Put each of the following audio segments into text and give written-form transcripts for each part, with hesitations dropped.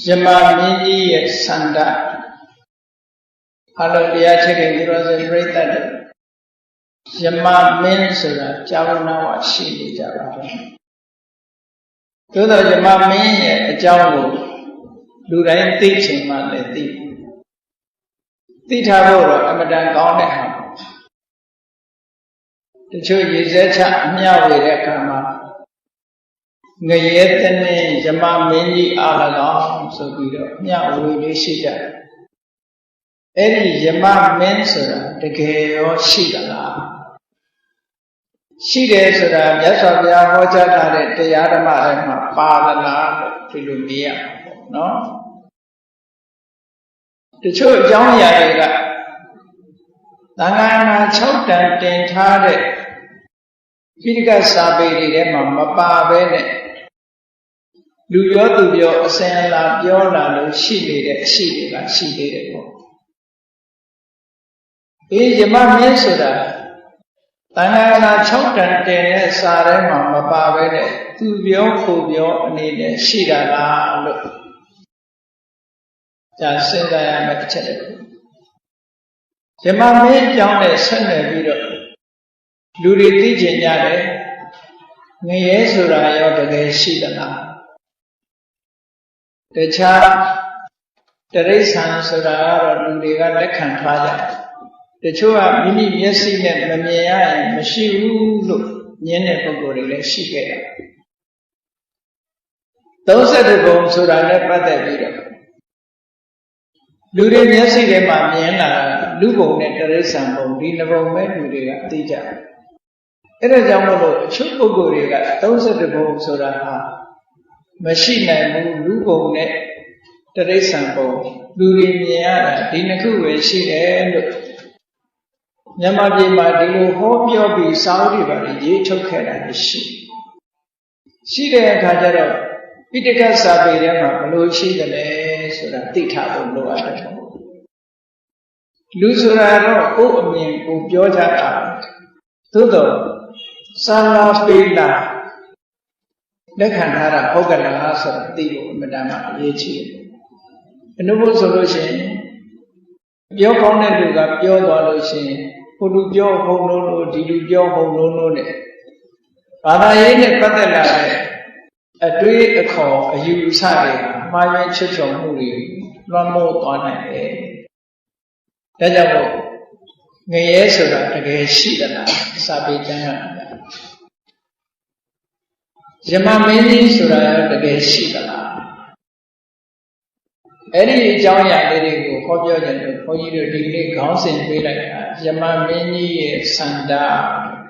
Yama Mini Sanda Hello, dear chicken, you was a great that Yama Minsura, Javana, she Java. To the Yama Min, a Javu, do they teaching man they think. Titavora, Amadan Gone. The church is a chat, Miawi, Kama. Ngayetane Yama Mini Alaga, so we don't know we see that. Any Yama Mensura, the Geo Shidala. She days that yes of the Hoja, the Yadama, Padana, Filumia, no? The church young Yadiga Nangana Chotan Tintade Pika Sabi, Mamma Bene. Do you do your ascend la Yola, she did it, she did it. Is Yama Mensura? Tangana Chotan Tene Sarema Mabavene, to your Kubio and in Shida la. Just say that I am a child. Yama made young as Sunday video. Do the teaching Yade? Mayesura Yoga Shida la. The child, the race answer or Ludiga Lekan Faja. The Chua Mini Yesi and Mamia and Mashiu look, Yene Pogori, she get. Those are the bones who are never the video. Ludin Yesi de Mamiana, Lugo and the race and Bondinabo Meduria, teacher. It is Yamolo, Chupogoriga, those are the bones who are. Machine and Lugo net, the race and bone, Lurimia, Dinaku, she and Yamabi Madilu, hope you'll be Saudi, but ye took her and she. She there, Kajaro, Pitica Sabi, Luci, the lace, or a tita, no other. Luzurano, Omi, Ubioja, Todo, Sala Pila. Lekhanara Hogana Asa Dio Madama Yechi. A noble solution Bio Ponduga, Bio Dolution, Pudubio Hono, Dilubio Hono. Ada Patella, a tree a call, a Usari, my church of Muri, one more on a Dajabo Nayesura, the Shidana, Sabi. Yama Mini Sura, the Geshidala. Any Jaya lady who copy and for you to degree counts in Villa, Yama Mini Sanda.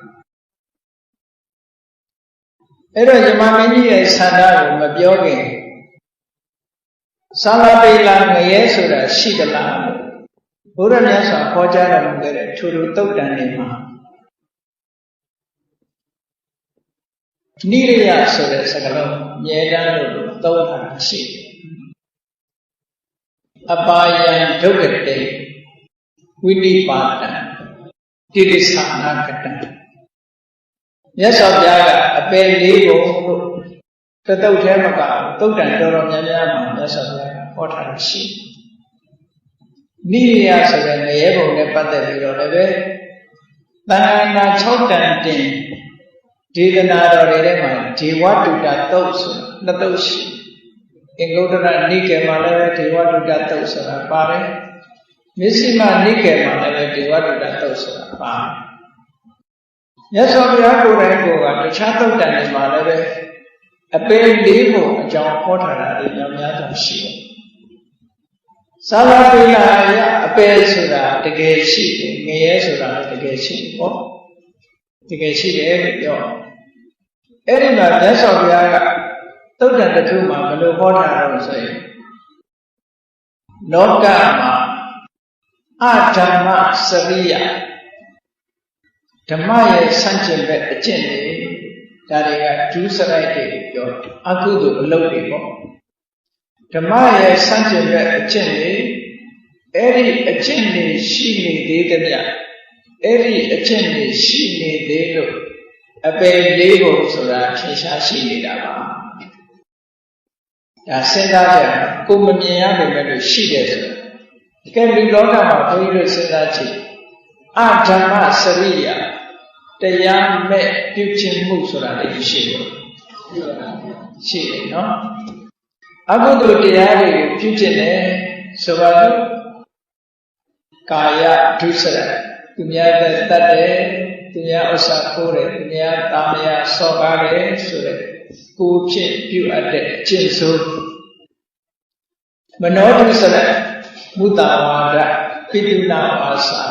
Era Yama Mini Sanda, Mabiogi. Sala Bela, Yesura, Shidala. Uranasa, Hoja, to Totanima. Niria so the Sagalo, Yeda, Toha, she. Abayan Togate, Winnie Pata, Tirisana Katan. Yes, of Yaga, a pale label, Tato Temaka, Totan Torom Yama, yes, of Yaga, what had she? Niria so the Yebo Nepata Vilove, Banana Chotan Tin. Didanado Redema, Diwa to that those, not those. In Godana Nike Malaya, Diwa to that those are pare. Missima Nike Malaya, Diwa to that those are pare. Yes, of the Agorango and the Chato Dan Malaya, a pale levo, a John Porter in Yamata Shi. Salapilla, a pale sura, the gay sheet, Mayesura, the gay sheet. The gay sheet every year. Any yes of Yaga, told the two Mamma, what I was saying. Lord Gama, Atama Savia, Tamaya Sanchez at Jenny, that I got 2 Sarai, your Akudu Lodibo. Tamaya Sanchez at Jenny, Eri a Jenny, she needed ya. Eri a Jenny, she needed. A pale label so that she did. ဒါစဉ်းစားကြကိုမမြင်ရပေမဲ့လို့ရှိတယ်ဆိုကဲလူလောကမှာဘုန်းကြီးတို့စဉ်းစားကြည့်အဓမ္မစရိယတရားမဲ့ပြုခြင်းမှုဆိုတာလည်းရှိတယ်ရှိတယ်နော်အကုသိုလ်တရားတွေကိုပြုခြင်းတယ်ဆိုပါတော့ကာယဒုစရသူများတဲ့တတ်တယ်သူများဥစ္စာခိုးတယ်သူများတာမယာစော်ကားတယ်ဆိုတဲ့ကိုဖြင့်ပြုအပ်တဲ့အကျင့်ဆိုမနောဒုစရမုတ္တဝါဒပိတုနာဝါစာ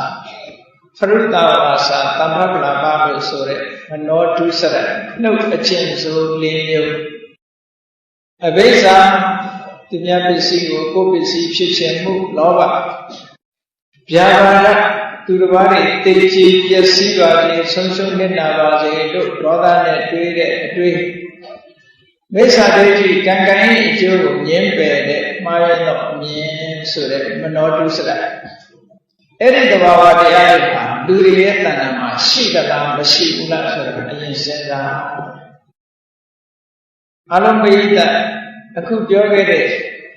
ဖရုတဝါစာတမ္ပကလာပါလို့ဆိုတဲ့မနောဒုစရနှုတ်အကျင့်ဆို၄မျိုးအဘိဇ္ဇာသူများပစ္စည်းကိုကိုယ်ပစ္စည်းဖြစ်ခြင်းမှုလောဘဗျာပါဒသူတစ်ပါးတွေတည်ကြည်ပျက်စီးပါစေဆုံးရှုံးနေတာပါစေလို့ဒေါသနဲ့တွေးတဲ့အတွေးမိစ္ဆာဒိဋ္ဌိကံကံ၏အကျိုးကိုငြင်းပယ်တဲ့မှားရတော့အမြင်ဆိုတဲ့မနောဒုစရအဲ့ဒီသဘာဝတရားတွေဟာလူတွေရဲ့တဏ္ဍာမှာရှိသလားမရှိဘူးလားဆိုတော့အရင်စဉ်းစားအလုံးပိဋကအခုပြောခဲ့တဲ့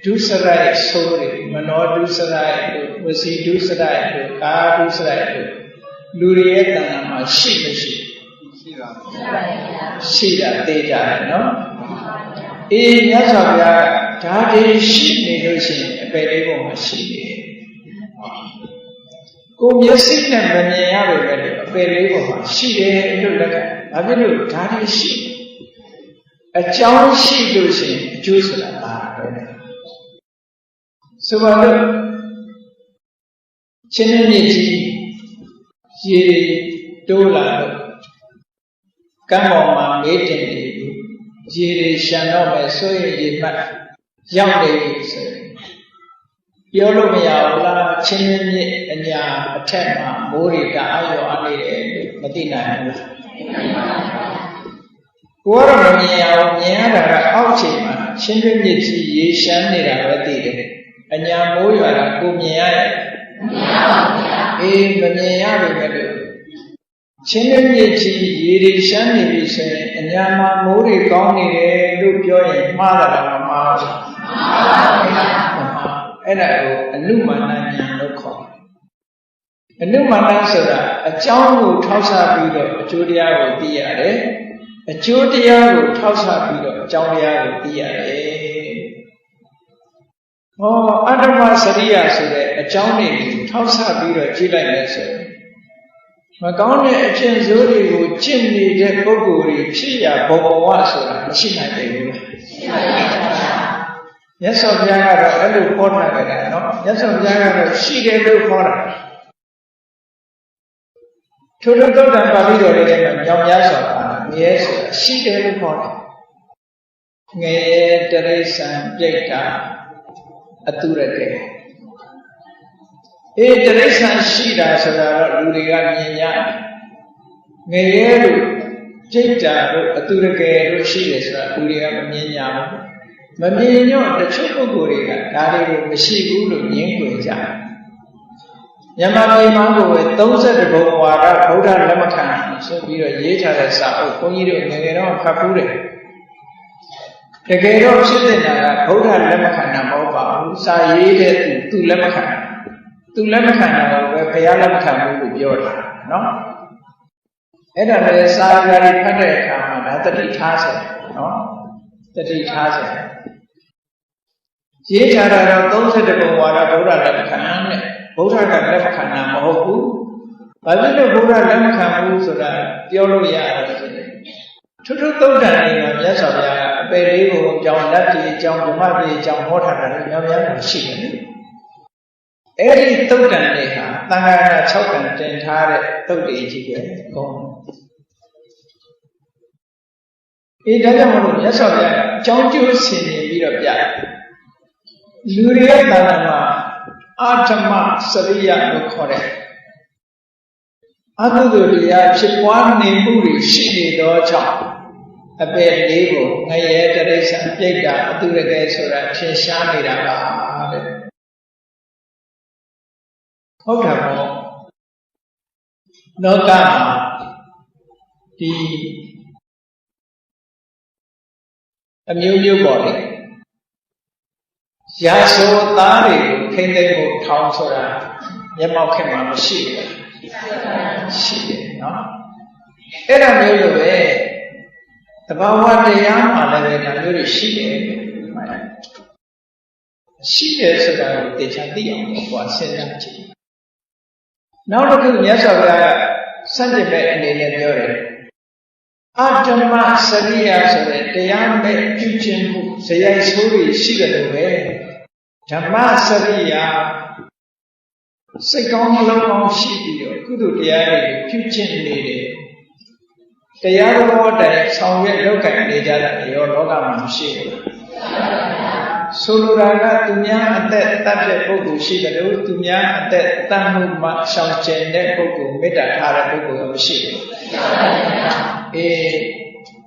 ဒုစရိုက်ဆိုတဲ့မနောဒုစရိုက်တို့ဝစီဒုစရိုက်တို့ကာဒုစရိုက်တို့လူတွေရဲ့တဏ္ဍာမှာရှိမရှိရှိပါဘူးရှိတာသိကြတယ်နော်အေးမြတ်စွာဘုရားဓာတ်တွေရှိနေလို့ရှိရင်အပယ်လေးပုံမှာရှိတယ်ကိုမျက်စိနဲ့မမြင်ရပေမဲ့အပယ်လေးပုံမှာရှိတယ်လို့လက်ကဘာဖြစ်လို့ဓာတ်တွေရှိအကြောင်းရှိလို့ရှိရင်အကျိုးဆိုတာပါပဲဆိုပါတော့ချင်းမြင့်ကြီးရေတိုးလာတော့ကမ်းပေါ်မှာမေးတင်နေပြီရေတွေရှံတော့မယ်ဆိုရင်ရေမှတ်ရောက်နေပြီဆိုရင်ပြောလို့မရဘူးလားချင်းမြင့်အညာအထက်မှာမိုးတွေတအားရောအားနေတယ်လို့မသိနိုင်ဘူးကိုယ်ကတော့မမြင်ရဘူးမြင်ရတာကအောက်ခြေမှာချင်းမြင့်ကြီးရေရှမ်းနေတာပဲသိတယ်အညာမိုးရွာတာကိုမြင်ရတယ်မမြင်ရပါဘူးဗျာအေးမမြင်ရပေမဲ့လို့ချင်းမြင့်ကြီးရေတွေရှမ်းနေပြီဆိုရင်အညာမှာမိုးတွေကောင်းနေတယ်လို့ပြောရင်မှားတာလားမမှားဘူးမှားပါဘူးဗျာအဲ့ဒါကိုအနုမာနဉာဏ်လို့ခေါ်တယ်အနုမာနဆိုတာအကြောင်းကိုထောက်ဆပြီးတော့အကျိုးတရားကိုသိရတယ်အကျိုးတရားကိုထောက်ဆပြီးတော့အကြောင်းတရားကိုသိရတယ်ဟောအတ္တမစရိယဆိုတဲ့အကြောင်းတွေကိုထောက်ဆပြီးတော့ကြည့်လိုက်လဲဆိုရင်မကောင်းတဲ့အကျင့်ဆိုးတွေကိုကျင့်နေတဲ့ပုဂ္ဂိုလ်တွေဖြစ်ရဘဝဆိုတာမရှိနိုင်တယ်ဘူးလားရှိပါရဲ့မြတ်စွာဘုရားကတော့အဲ့လိုခေါ်ထားကြတာနော်မြတ်စွာဘုရားကတော့ရှိတယ်လို့ခေါ်တာထို့သောတုတ်တံပါဠိတော်တွေထဲမှာမြောင်များစွာပါငရဲဆိုတာရှိတယ်လို့ခေါ်တယ်ငရဲတရိစ္ဆာန်ပြိတ္တာအတုရကေအေးတရိစ္ဆာန်ရှိတာဆိုတာတော့လူတွေကမြင်ရတယ်ငရဲတို့ပြိတ္တာတို့အတုရကေတို့ရှိတယ်ဆိုတာလူတွေကမမြင်ကြဘူးမမြင်ညော့တချို့ပုဂ္ဂိုလ်တွေကဒါတွေကိုမရှိဘူးလို့ငြင်းကွယ်ကြတယ်မြန်မာပြည်မှာကိုပဲ30ဘုံဝါဒဗုဒ္ဓလက်မခံဆိုပြီးတော့ရေးထားတဲ့စာအုပ်ဘုန်းကြီးတို့ငယ်ငယ်တော့ဖတ်ဖူးတယ်တကယ်တော့ဖြစ်နေတာကဗုဒ္ဓလက်မခံတာမဟုတ်ပါဘူးစာရေးတဲ့သူလက်မခံသူလက်မခံတာကိုပဲဘုရားလက်မခံဘူးလို့ပြောတာနော်အဲ့ဒါလည်းစာကြတွေဖတ်တဲ့အခါမှာဒါတတိထားစေနော်တတိထားစေရေးထားတာတော့30ဘုံဝါဒဗုဒ္ဓလက်မခံတဲ့ဗုဒ္ဓကလက်မခံတာမဟုတ်ဘူး။ဘာဖြစ်လို့ဗုဒ္ဓလက်မခံဘူးဆိုတာပြောလို့ရတယ်ဆိုရင်ထုထုသုတ်တန်တွေမှာမြတ်စွာဘုရားကအပယ်လေးကိုကြောင်းလက်ကြီးကြောင်းဓမ္မကြီးကြောင်းဟောထားတာလည်းများများရှိတယ်လေ။အဲ့ဒီသုတ်တန်တွေဟာသံဃာက6ကံတင်ထားတဲ့သုတ်တွေကြီးပဲ။ကောင်း။အေးဒါကြောင့်မလို့မြတ်စွာဘုရားကအကြောင်းကျိုးဆင်နေပြီးတော့ပြတယ်။လူတွေရဲ့တဏ္ဍာမှာအာဓမ္မစရိယလို့ခေါ်တဲ့အကုသိုလ်တရားဖြစ်ပွားနေမှုတွေရှိနေသောကြောင့်အပယ်လေးကိုငရဲတရိစ္ဆာန်ပြိတ္တာအတုရကေဆိုတာထင်ရှားနေတာပါတဲ့ဟုတ်တာပေါ့လောကမှာဒီအမျိုးမျိုးပေါ့လေ ရာဇဝသားတွေကိုထိမ့်သိမ်းဖို့ထောင်းဆိုတာမျက်မှောက်ခင်မှာမရှိဘူးရှိတယ်နော်အဲ့ဒါမျိုးလိုပဲသဘာဝတရားမှာလည်းဒါမျိုးတွေရှိတယ်ရှိတယ်ဆိုတာကိုသိချင်သိအောင်ဟောစဉ်းစားကြည့်နောက်တစ်ခုမြတ်စွာဘုရားကစัจ jin မဲ့အနေနဲ့ပြောတယ်အတ္တမစရိယဆိုတဲ့တရားမဲ့ပြုခြင်းမှုဇယိုက်ဆိုးတွေရှိတယ်လို့ပဲဓမ္မစရိယစိတ်ကောင်းနှလုံးကောင်းရှိပြီးတော့ကုသိုလ်တရားတွေပြုခြင်းနေတယ်တရားတော်တိုင်ဆောင်ရွက်လုပ်ကိုင်နေကြတာရောလောကမှာမရှိဘူးဆိုလိုတာကသူများအသက်တတ်တဲ့ပုဂ္ဂိုလ်ရှိတယ်လို့သူများအသက်တတ်မှုမှရှောင်ကျဉ်တဲ့ပုဂ္ဂိုလ်မေတ္တာထားတဲ့ပုဂ္ဂိုလ်ရောမရှိဘူး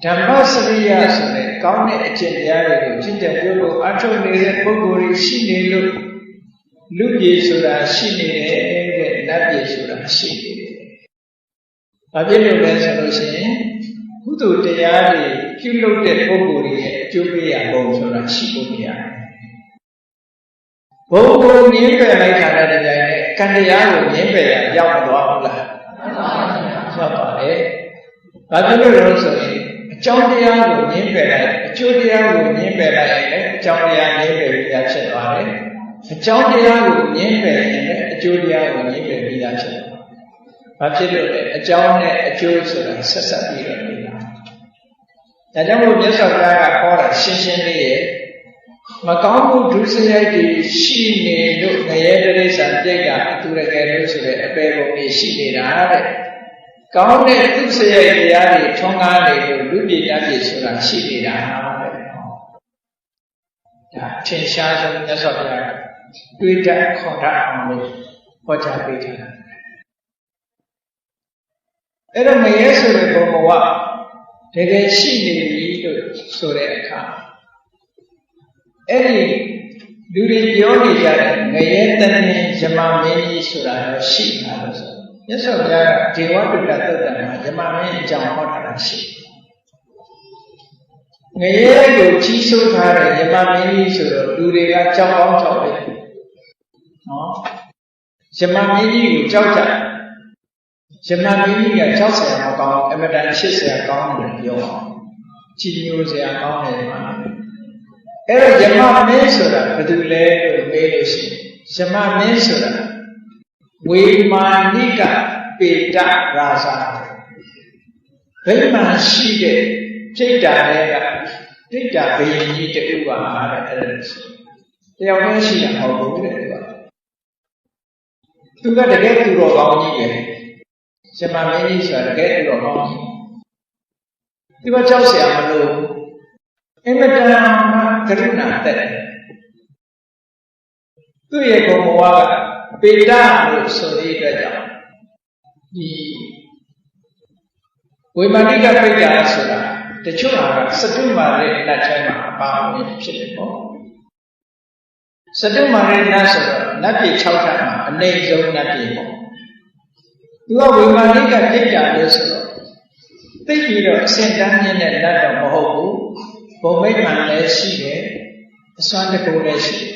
ဓမ္မစရိယဆိုတဲ့ကောင်းတဲ့အကျင့်တရားတွေကိုကျင့်ကြံပြုလို့အထုတ်နေတဲ့ပုဂ္ဂိုလ်တွေရှိနေလို့လူပြည်ဆိုတာရှိနေတယ်တဲ့နတ်ပြည်ဆိုတာရှိနေတယ်။ဘာဖြစ်လို့လဲဆိုလို့ရှိရင်ကုသိုလ်တရားတွေပြုလုပ်တဲ့ပုဂ္ဂိုလ်တွေရဲ့အကျိုးပေးရပုံဆိုတာရှိဖို့မရတယ်။ဘုံဘုံငြင်းပယ်လိုက်တာတဲ့တိုင်နဲ့ကံတရားကိုငြင်းပယ်ရရောက်မသွားဘူးလား။ရောက်ပါလေ။ဘာဖြစ်လို့လဲဆိုရင်အကြောင်းတရားကိုငြင်းပယ်လိုက်အကျိုးတရားကိုငြင်းပယ်လိုက်ရင်လည်းအကြောင်းတရားငြင်းပယ်ပြီးသားဖြစ်သွားတယ်။အကြောင်းတရားကိုငြင်းပယ်ရင်လည်းအကျိုးတရားကိုငြင်းပယ်ပြီးသားဖြစ်တယ်။ဘာဖြစ်လို့လဲအကြောင်းနဲ့အကျိုးဆိုတာဆက်ဆက်ပြီးတော့နေတာ။ဒါကြောင့်မို့မြတ်စွာဘုရားကဟောတာရှင်းရှင်းလေးရဲ့မကောင်းမှုဒုစရိုက်တွေရှိနေလို့ငရဲတိရစ္ဆာန်ပြိတ်ကအတူတကယ်လို့ဆိုတဲ့အပေပုံတွေရှိနေတာတဲ့။ကောင်းတဲ့ဒုစရိုက်တရားတွေထွန်းကားနေလို့လူပြည်သားပြည်ဆိုတာရှိနေတာတဲ့။ဒါထင်ရှားဆုံးမြတ်စွာဘုရားတွေးတတ်ခေါ်တတ်အောင်လို့ဟောကြားပေးထားတာအဲ့တော့ငရဲဆိုတဲ့ဘုံဘဝတကယ်ရှိနေပြီလို့ဆိုတဲ့အခါအဲ့ဒီလူတွေပြောနေကြတဲ့ငရဲတဏ္ဍယမမင်းကြီးဆိုတာတော့ရှိတာလို့ဆိုမြတ်စွာဘုရားကဒေဝတုတ္တသုတ်တံမှာယမမင်းအကြောင်းဟောထားတာရှိငရဲကိုကြီးစိုးထားတဲ့ယမမင်းကြီးဆိုတော့လူတွေကကြောက်ကောင်းကြောက်တယ်နော်ယမမင်းကြီးကိုကြောက်ကြယမမင်းကြီးကကြောက်စရာမကောင်းအမတန်ချစ်စရာကောင်းတယ်ပြောအောင်ကြည်ညိုစရာကောင်းတယ်မှာအဲ့တော့ယမမင်းဆိုတာဘာတူလဲလို့မေးလို့ရှိရင်ယမမင်းဆိုတာဝေမာနိကပေတရာဇာဘယ်မှာရှိတဲ့စိတ်ဓာတ်တွေကစိတ်ဓာတ်ဘယင်ကြီးတူပါတဲ့အဲ့ဒါဆိုတယောက်တည်းရှိတာမဟုတ်ဘူးတဲ့သူကတကယ်သူတော်ကောင်းကြီးပဲယမမင်းကြီးဆိုတာတကယ်သူတော်ကောင်းကြီးဒီမှာကြောက်เสียမလို့အင်မတန်ကရုဏာတက်တယ်သူ့ရဲ့ဘုံဘဝကပေတလို့ဆိုတဲ့အတွက်ကြောင့်ဒီဝေမာနိကပိဋကဆိုတာတချို့ဟာကစတုမာရဲ့နတ်ထဲမှာအပါဝင်ဖြစ်တယ်ပေါ့စတုမာရဲ့နတ်ဆိုတော့နတ်ပြည်6ထပ်မှာအနေဆုံးနတ်ပြည်ပေါ့သူကဝေမာနိကပိဋကလို့ဆိုတော့သိပြီးတော့အစင်တန်းမြင့်တဲ့နတ်တော့မဟုတ်ဘူးဘုံမိတ်မှန်လည်းရှိတယ်အစွမ်းတကူလည်းရှိတယ်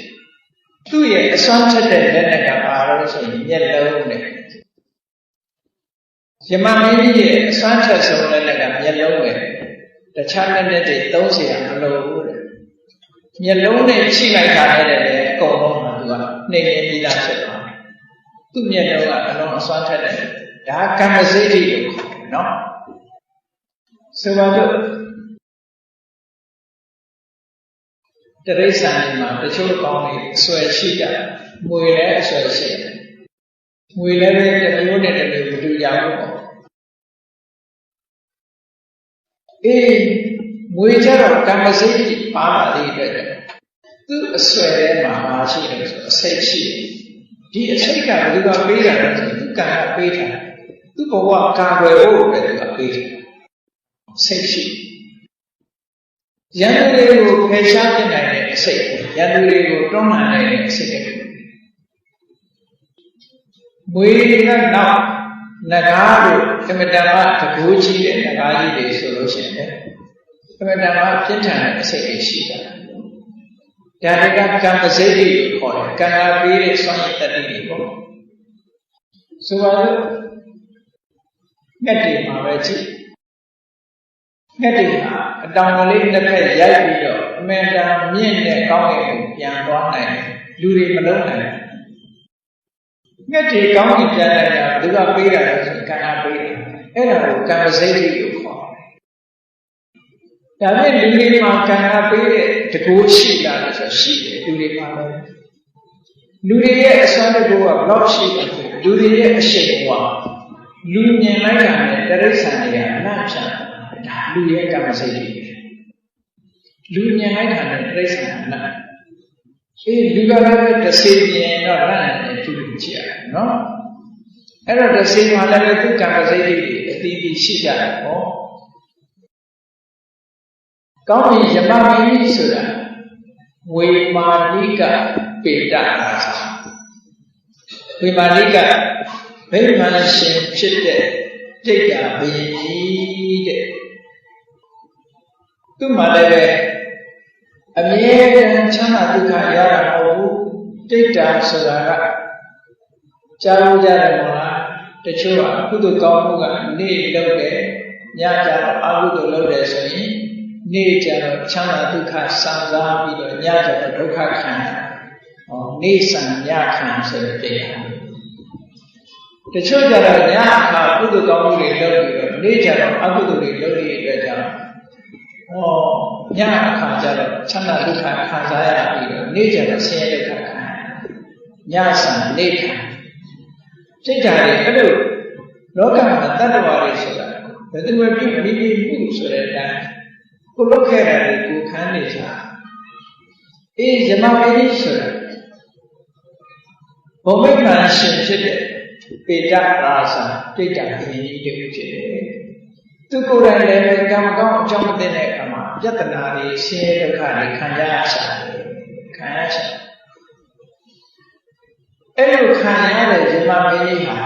သူ့ရဲ့အစွမ်းထက်တဲ့လက်နဲ့ကပါလို့ဆိုရင်မျက်လုံးနဲ့ယမမင်းကြီးရဲ့အစွမ်းထက်ဆုံးလက်နဲ့ကမျက်လုံးနဲ့တခြားလက်နဲ့တွေ30ရာမလို့ဘူးတဲ့မျက်လုံးနဲ့ချိလိုက်တာနဲ့လည်းအကုန်လုံးမှာသူကနှိမ့်နေပြီးသားဖြစ်သွားတယ်သူ့မျက်လုံးကအလုံးအစွမ်းထက်တဲ့ဒါကမ္မစိတ်ကြီးလို့ခေါ်တယ်နော်ဆိုပါတော့တရိစ္ဆာန်မှာတချို့ကောင်းတွေအဆွဲရှိကြတယ်ငွေလည်းအဆွဲရှိတယ်ငွေလည်းပဲတစ်မျိုးနဲ့တစ်မျိုးမတူကြဘူးပေါ့ငွေကြတော့ကမ္မစိတ်ပါလာတဲ့အတွက်သူ့အဆွဲထဲမှာမရှိတယ်ဆိုအစိတ်ရှိတယ်ဒီအစိတ်ကဘယ်သူကပေးတာလဲဆိုသူကံကပေးတာသူ့ဘဝကာကွယ်ဖို့ပဲသူကပေးတယ်စိတ်ရှိရန်သူတွေကိုဖယ်ရှားပြနိုင်တဲ့အစိတ်ရန်သူတွေကိုတွန်းလှန်နိုင်တဲ့အစိတ်မွေကနောက်နဂါးတို့အမတန်မှတကူကြီးတဲ့နဂါးကြီးတွေဆိုလို့ရှိရင်အမတန်မှပြင်းထန်တဲ့အစိတ်တွေရှိတာ ဒါတွေကကံပစိတ်တွေခေါ်တယ်ကံကပေးတဲ့စွမ်းရည်တတ္တိတွေပေါ့ဆိုပါစို့ငှက်တွေမှာပဲကြည့်ငှက်တွေဟာအတောင်ကလေးတစ်ဖက်ရိုက်ပြီးတော့အမှန်တန်မြင့်တဲ့ကောင်းကင်ကိုပြန်သွားနိုင်တယ်လူတွေမလုံးနိုင်ငှက်တွေကောင်းကင်ပြန်နိုင်တာဘယ်သူကပေးတာလဲဆိုကံကပေးတာအဲ့ဒါကိုကံပစိတ်တွေလို့ခေါ်တယ်ဒါနဲ့လူတွေမှာကံကပေးတဲ့တကူရှိတာလို့ဆိုရှိတယ်လူတွေမှာလည်းလူတွေရဲ့အစွမ်းတကူကဘလောက်ရှိတယ်ဆိုလူတွေရဲ့အရှိန်ကလူမြင်လိုက်တာနဲ့တရိစ္ဆာန်တွေကအနဖြတ်ဒါလူရဲ့ကံပစိတ်တွေလူမြင်လိုက်တာနဲ့တရိစ္ဆာန်အနလူကလည်းတစ်စေမြင်တော့လမ်းနဲ့သူ့ကိုကြည့်ရတယ်နော်အဲ့တော့တစ်စေမှာလည်းသူ့ကံပစိတ်တွေအသီးသီးရှိကြတယ်ပေါ့ကောင်းပြီယမမင်းကြီးဆိုတာဝေမာနိကပေတရာဇာဝေမာနိကဗိမာန်ရှင်ဖြစ်တဲ့တိတ်တာဘုရင်ကြီးတဲ့သူ့မှာလည်းပဲအမြဲတမ်းချမ်းသာဒုက္ခရတာမဟုတ်ဘူးတိတ်တာဆိုတာကကြားလို့ရတယ်မလားတချို့ကကုသိုလ်ကောင်းမှုကနေလုပ်တယ်ညကြတော့အကုသိုလ်လုပ်တယ်ဆိုရင်နေ့ကြတော့ချမ်းသာဒုက္ခစံစားပြီးတော့ညကြတော့ဒုက္ခခံရနေ့စံညခံဆိုတဲ့တရားတချို့ကြတော့ညအခါကုသိုလ်ကောင်းမှုတွေလုပ်ပြီးတော့နေ့ကြတော့အကုသိုလ်တွေလုပ်ရတဲ့အတွက်ကြောင့်ညအခါကြတော့ချမ်းသာဒုက္ခခံစားရပြီးတော့နေ့ကြတော့ဆင်းရဲဒုက္ခခံညစံနေ့ခံစိတ်ဓာတ်တွေအဲ့လိုလောကမှာတတ္တဝါတွေဆိုတာဘယ်သူမှပြုမိမိမှုဆိုတဲ့အတိုင်းကိုလုတ်ခဲ့တာတွေကိုခံနေကြယမမင်းကြီးဆိုတာဘုံမိတ်မှန်ရှင်ဖြစ်တဲ့ပေတရာဇာတိတ်တာဘုရင်ကြီးတခုဖြစ်တယ်သူကိုယ်တိုင်လည်းကံကောင်းအကြောင်းမသိတဲ့အခါမှာယတနာတွေဆင်းရဲဒုက္ခတွေခံရရှာတယ်ခံရရှာအဲ့လိုခံရတဲ့ယမမင်းကြီးဟာ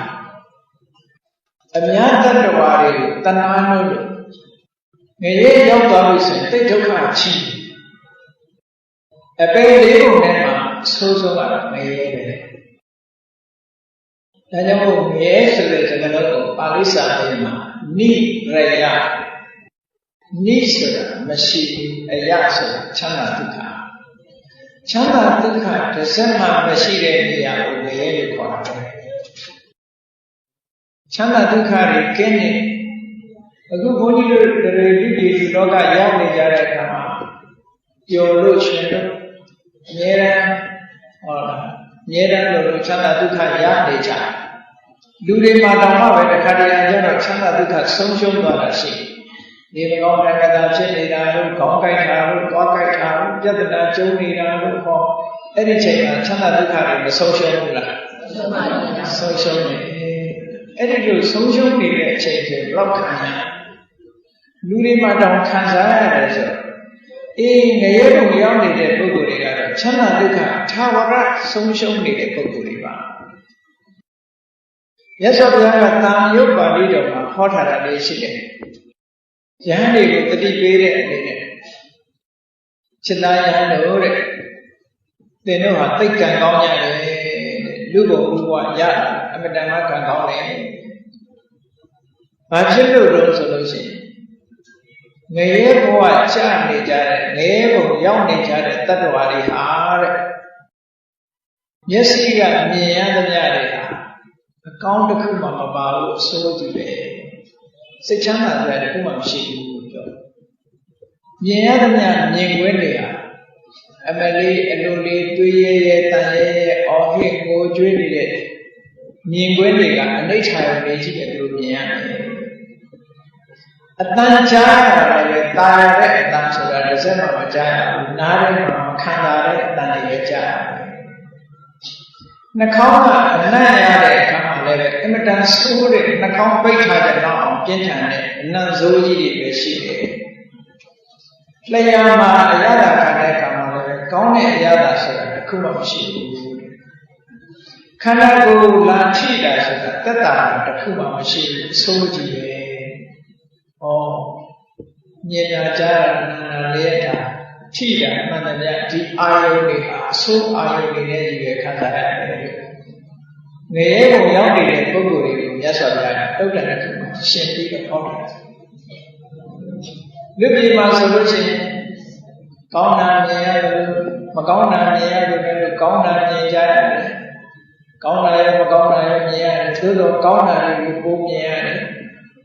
အများတတ္တဝါတွေကိုတဏှာလို့ငရေရောက်သွားလို့ဆိုရင်တိတ်ဒုက္ခချီအပေလေးပုံထဲမှာဆိုးဆိုးကတော့ငရေပဲဒါကြောင့်ငရေဆိုတဲ့စကားလုံးကိုပါဠိစာထဲမှာနိရယနိဆိုတာမရှိဘူးအယဆိုတာချမ်းသာဒုက္ခချမ်းသာဒုက္ခတစ်စက်မှမရှိတဲ့နေရာကိုငရေလို့ခေါ်တာပဲချမ်းသာဒုက္ခတွေကင်းနေအခုဘုန်းကြီးတို့တွေဒီလောကရောက်နေကြတဲ့အခါမှာပျော်လို့ရှင်လို့အမြဲတမ်းဟုတ်လားအမြဲတမ်းလို့ချမ်းသာဒုက္ခရနေကြလူတွေမှာတောင်မှပဲတစ်ခါတည်းကျတော့ချမ်းသာဒုက္ခဆုံးရှုံးသွားတာရှိနေမကောင်းတဲ့ကတာဖြစ်နေတာလို့ခေါင်းကိုက်တာလို့သွားကိုက်တာလို့ပြဿနာကျုံနေတာလို့ဟောအဲ့ဒီချိန်မှာချမ်းသာဒုက္ခတွေမဆုံးရှုံးဘူးလားဆုံးရှုံးနေအဲ့ဒီလိုဆုံးရှုံးနေတဲ့အချိန်ဆိုလောက်ခံရလူတွေမှာတောင်ခံစားရတယ်ဆိုငရဲဘုံရောက်နေတဲ့ပုဂ္ဂိုလ်တွေကတော့ချမ်းသာဒုက္ခထာဝရဆုံးရှုံးနေတဲ့ပုဂ္ဂိုလ်တွေပါမြတ်စွာဘုရားကတာယုတ်ပါဠိတော်မှာဟောထားတာလေးရှိတယ်ယဟန်တွေကိုတတိပေးတဲ့အနေနဲ့จิตตယဟန်တို့တဲ့သင်တို့ဟာသိက္ကံကောင်းကြတယ်လူဘုံလူဘဝရအမတန်မှကံကောင်းတယ်ဘာဖြစ်လို့လဲဆိုလို့ရှိရင်ငရဲဘဝကြာနေကြတဲ့ငရဲဘုံရောက်နေကြတဲ့တတ္တဝါတွေဟာတဲ့မျက်စိကမြင်ရသမျှတွေဟာအကောင်းတစ်ခုမှမပါဘူးအဆိုးကြီးပဲစိတ်ချမ်းသာတဲ့တစ်ခုမှမရှိဘူးလို့ပြောမြင်ရသမျှမြင်ခွင့်တွေဟာအမလေးအလိုလေးတွေးရဲတန်ရဲအော်ဟစ်ကိုကြွေးနေတဲ့မြင်ခွင့်တွေကအနိဋ္ဌာရုံလေးကြီးတယ်လို့မြင်ရတယ်အတန်ကြားရတယ်လေတာရတဲ့အတန်ဆိုတာတစ်စက်မှမကြားရဘူးနားထဲမှာခံစားတဲ့အတန်တွေပဲကြားရတယ်နှာခေါင်းကအနံ့ရတဲ့အခါမှာလည်းအမတန်ဆိုးတဲ့နှာခေါင်းပိတ်ထားတဲ့နောက်အောင်ပြင်းထန်တဲ့အနံ့ဆိုးကြီးတွေပဲရှိတယ်လျှာမှာအရသာခံတဲ့အခါမှာလည်းကောင်းတဲ့အရသာဆိုတာတစ်ခုမှမရှိဘူးခန္ဓာကိုယ်လာထိတာဆိုတာတက်တာတစ်ခုမှမရှိဘူးအဆိုးကြီးပဲမြင်ရကြတာနာလေးတာ ထိတာမှန်တယ်ဗျဒီအာယုန်တွေဟာအဆိုးအာယုန်တွေနဲ့ကြီးပဲခံစားရတယ်ငရဲကိုရောက်နေတဲ့ပုဂ္ဂိုလ်တွေကိုမြတ်စွာဘုရားတုတ်တန်တဲ့ခုမှာရှင်းပြီးတော့ဟောတယ်လူပြည်မှာဆိုလို့ရှိရင်ကောင်းတာမြင်ရတယ်မကောင်းတာမြင်ရတယ်လို့ကောင်းတာမြင်ကြရတယ်ကောင်းတာရောမကောင်းတာရောမြင်ရတယ်သို့တော့ကောင်းတာတွေကိုပိုမြင်ရတယ်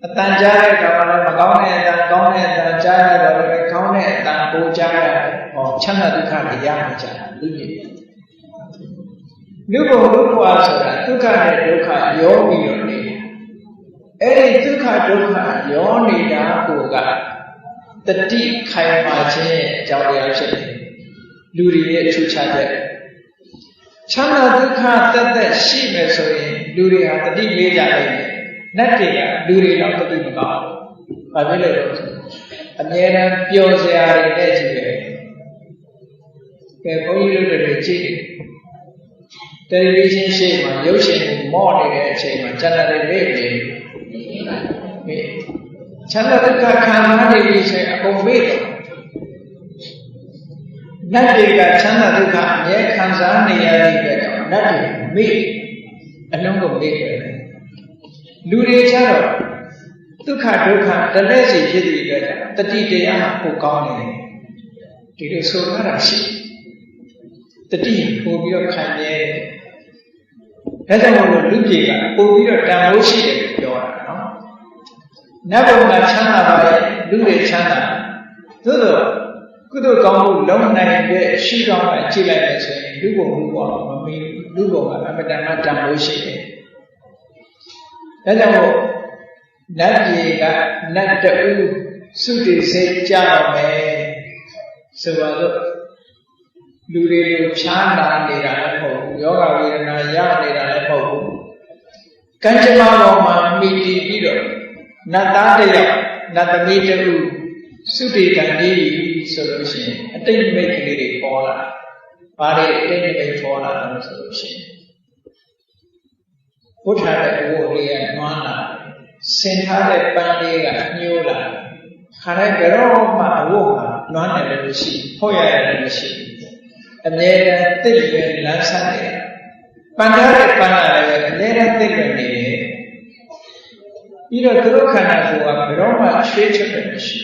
အတန်ကြားတဲ့အခါမှာလည်းမကောင်းတဲ့အတန်ကောင်းတဲ့အတန်ကြားရတော့လည်းကောင်းတဲ့အတန်ပိုကြားရတယ်ဟောချမ်းသာဒုက္ခတွေရမှာကြတယ်လူပြည်လူဘုံလူဘဝဆိုတာဒုက္ခနဲ့ဒုက္ခရောပြီးတော့နေတယ်အဲ့ဒီဒုက္ခဒုက္ခရောနေတာကိုကတတိခိုင်မာခြင်းရဲ့အကြောင်းတရားဖြစ်တယ်လူတွေရဲ့အထူးခြားချက်ချမ်းသာဒုက္ခတက်တက်ရှိမယ်ဆိုရင်လူတွေဟာတတိလေးကြတယ်နတ်တွေကလူတွေတော့တတိမကောင်းဘူးဘာဖြစ်လို့လဲအမြဲတမ်းပျော်စရာတွေနဲ့ကြည့်တယ်ကဲဘုန်းကြီးတို့တွေကြည့်တယ်တယ်လီဗီရှင်းရှေ့မှာရုပ်ရှင်ကိုမော့နေတဲ့အချိန်မှာကျန်တဲ့လေးတွေချမ်းသာဒုက္ခခံစားနေပြီဆိုရင်အကုန်မေ့တယ်နတ်တွေကချမ်းသာဒုက္ခအမြဲခံစားနေရတဲ့အတွက်ကြောင့်နတ်တွေမေ့အလုံးကုန်မေ့တယ်လူတွေကျတော့ဒုက္ခဒုက္ခတလက်စီဖြစ်တဲ့အတွက်ကြောင့်တတိတရားကိုကောင်းနေတယ်ဒီလိုဆိုရတာရှိတတိပို့ပြီးတော့ခံရဲဒါကြောင့်မို့လို့လူပြေကပို့ပြီးတော့တန်ဖိုးရှိတယ်ပြောတာနော်နတ်ဘုံကချမ်းသာပါရဲ့လူတွေချမ်းသာသို့တော့ကုသိုလ်ကောင်းမှုလုံးနိုင်တဲ့ရှိကောင်းကကြည့်လိုက်လို့ဆိုရင်လူဘုံဘူးပေါ့မမီလူဘုံကအမတန်မှတန်ဖိုးရှိတယ်ဒါကြောင့်မို့နတ်ပြေကနတ်တူစုတည်စိတ်ကြတော့မယ်ဆိုတော့လူတွေကိုဖြားလာနေတာလည်းမဟုတ်ဘူးယောဂဝေဒနာရနေတာလည်းမဟုတ်ဘူးကံကြမ္မာပေါ်မှာမိတည်ပြီးတော့နတ်သားတယောက်နတ်သမီးတူစုတည်กันနေဆိုလို့ရှိရင်အတိတ်မိတ်ကလေးတွေပေါ်လာဘာတွေအတိတ်မိတ်ပေါ်လာလို့ဆိုလို့ရှိရင်ဘုရားရဲ့အဝတ်လေးကနွားလာဆင်ထားတဲ့ပန်းလေးကညှိုးလာခါတဲ့ကြောမှအဝတ်မှာနွားတယ်လို့ရှိဖို့ရတယ်လို့ရှိအမြဲတမ်းတိတ်ပဲလမ်းဆက်နေပန်ထားတဲ့ပန်းလာလည်းအမြဲတမ်းတိတ်ပဲနေတယ်ပြီးတော့သူတို့ခန္ဓာကိုယ်ကဘယ်တော့မှချွေးချက်ပဲမရှိ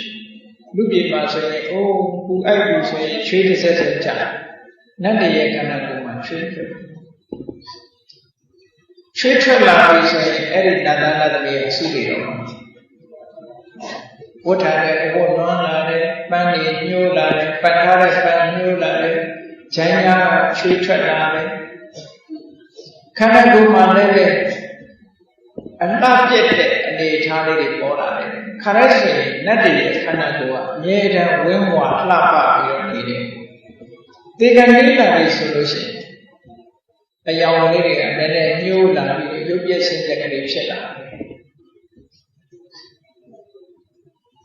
လူပြေမှာဆိုရင်အိုးပူအိုက်ဘူးဆိုရင်ချွေးတစ်ဆက်ဆက်ကြာနတ်တရဲ့ခန္ဓာကိုယ်မှာချွေးထွက်လာပြီဆိုရင်အဲ့ဒီနတ်သားနတ်သမီးရဲ့အစုတွေတော့ဝတ်ထားတဲ့ဝတ်နွမ်းလာတဲ့ပန်းတွေညှိုးလာတဲ့ပတ်ထားတဲ့ပန်းညှိုးလာတဲ့ဂျိုင်းညာချွေးထွက်လာတယ်ခန္ဓာကိုယ်မှာလည်းအလှပြည့်တဲ့အနေထားလေးတွေပေါ်လာတယ်ခါရဲဆိုရင်နတ်တွေရဲ့ခန္ဓာကိုယ်ကအမြဲတမ်းဝင်းဝါလှပပြီးတော့နေတယ်တေကံနိလတွေဆိုလို့ရှိရင်အယောင်လေးတွေကလည်းညှိုးလာပြီးရုပ်ပြည့်စင်ကြက်ကလေးဖြစ်လာတယ်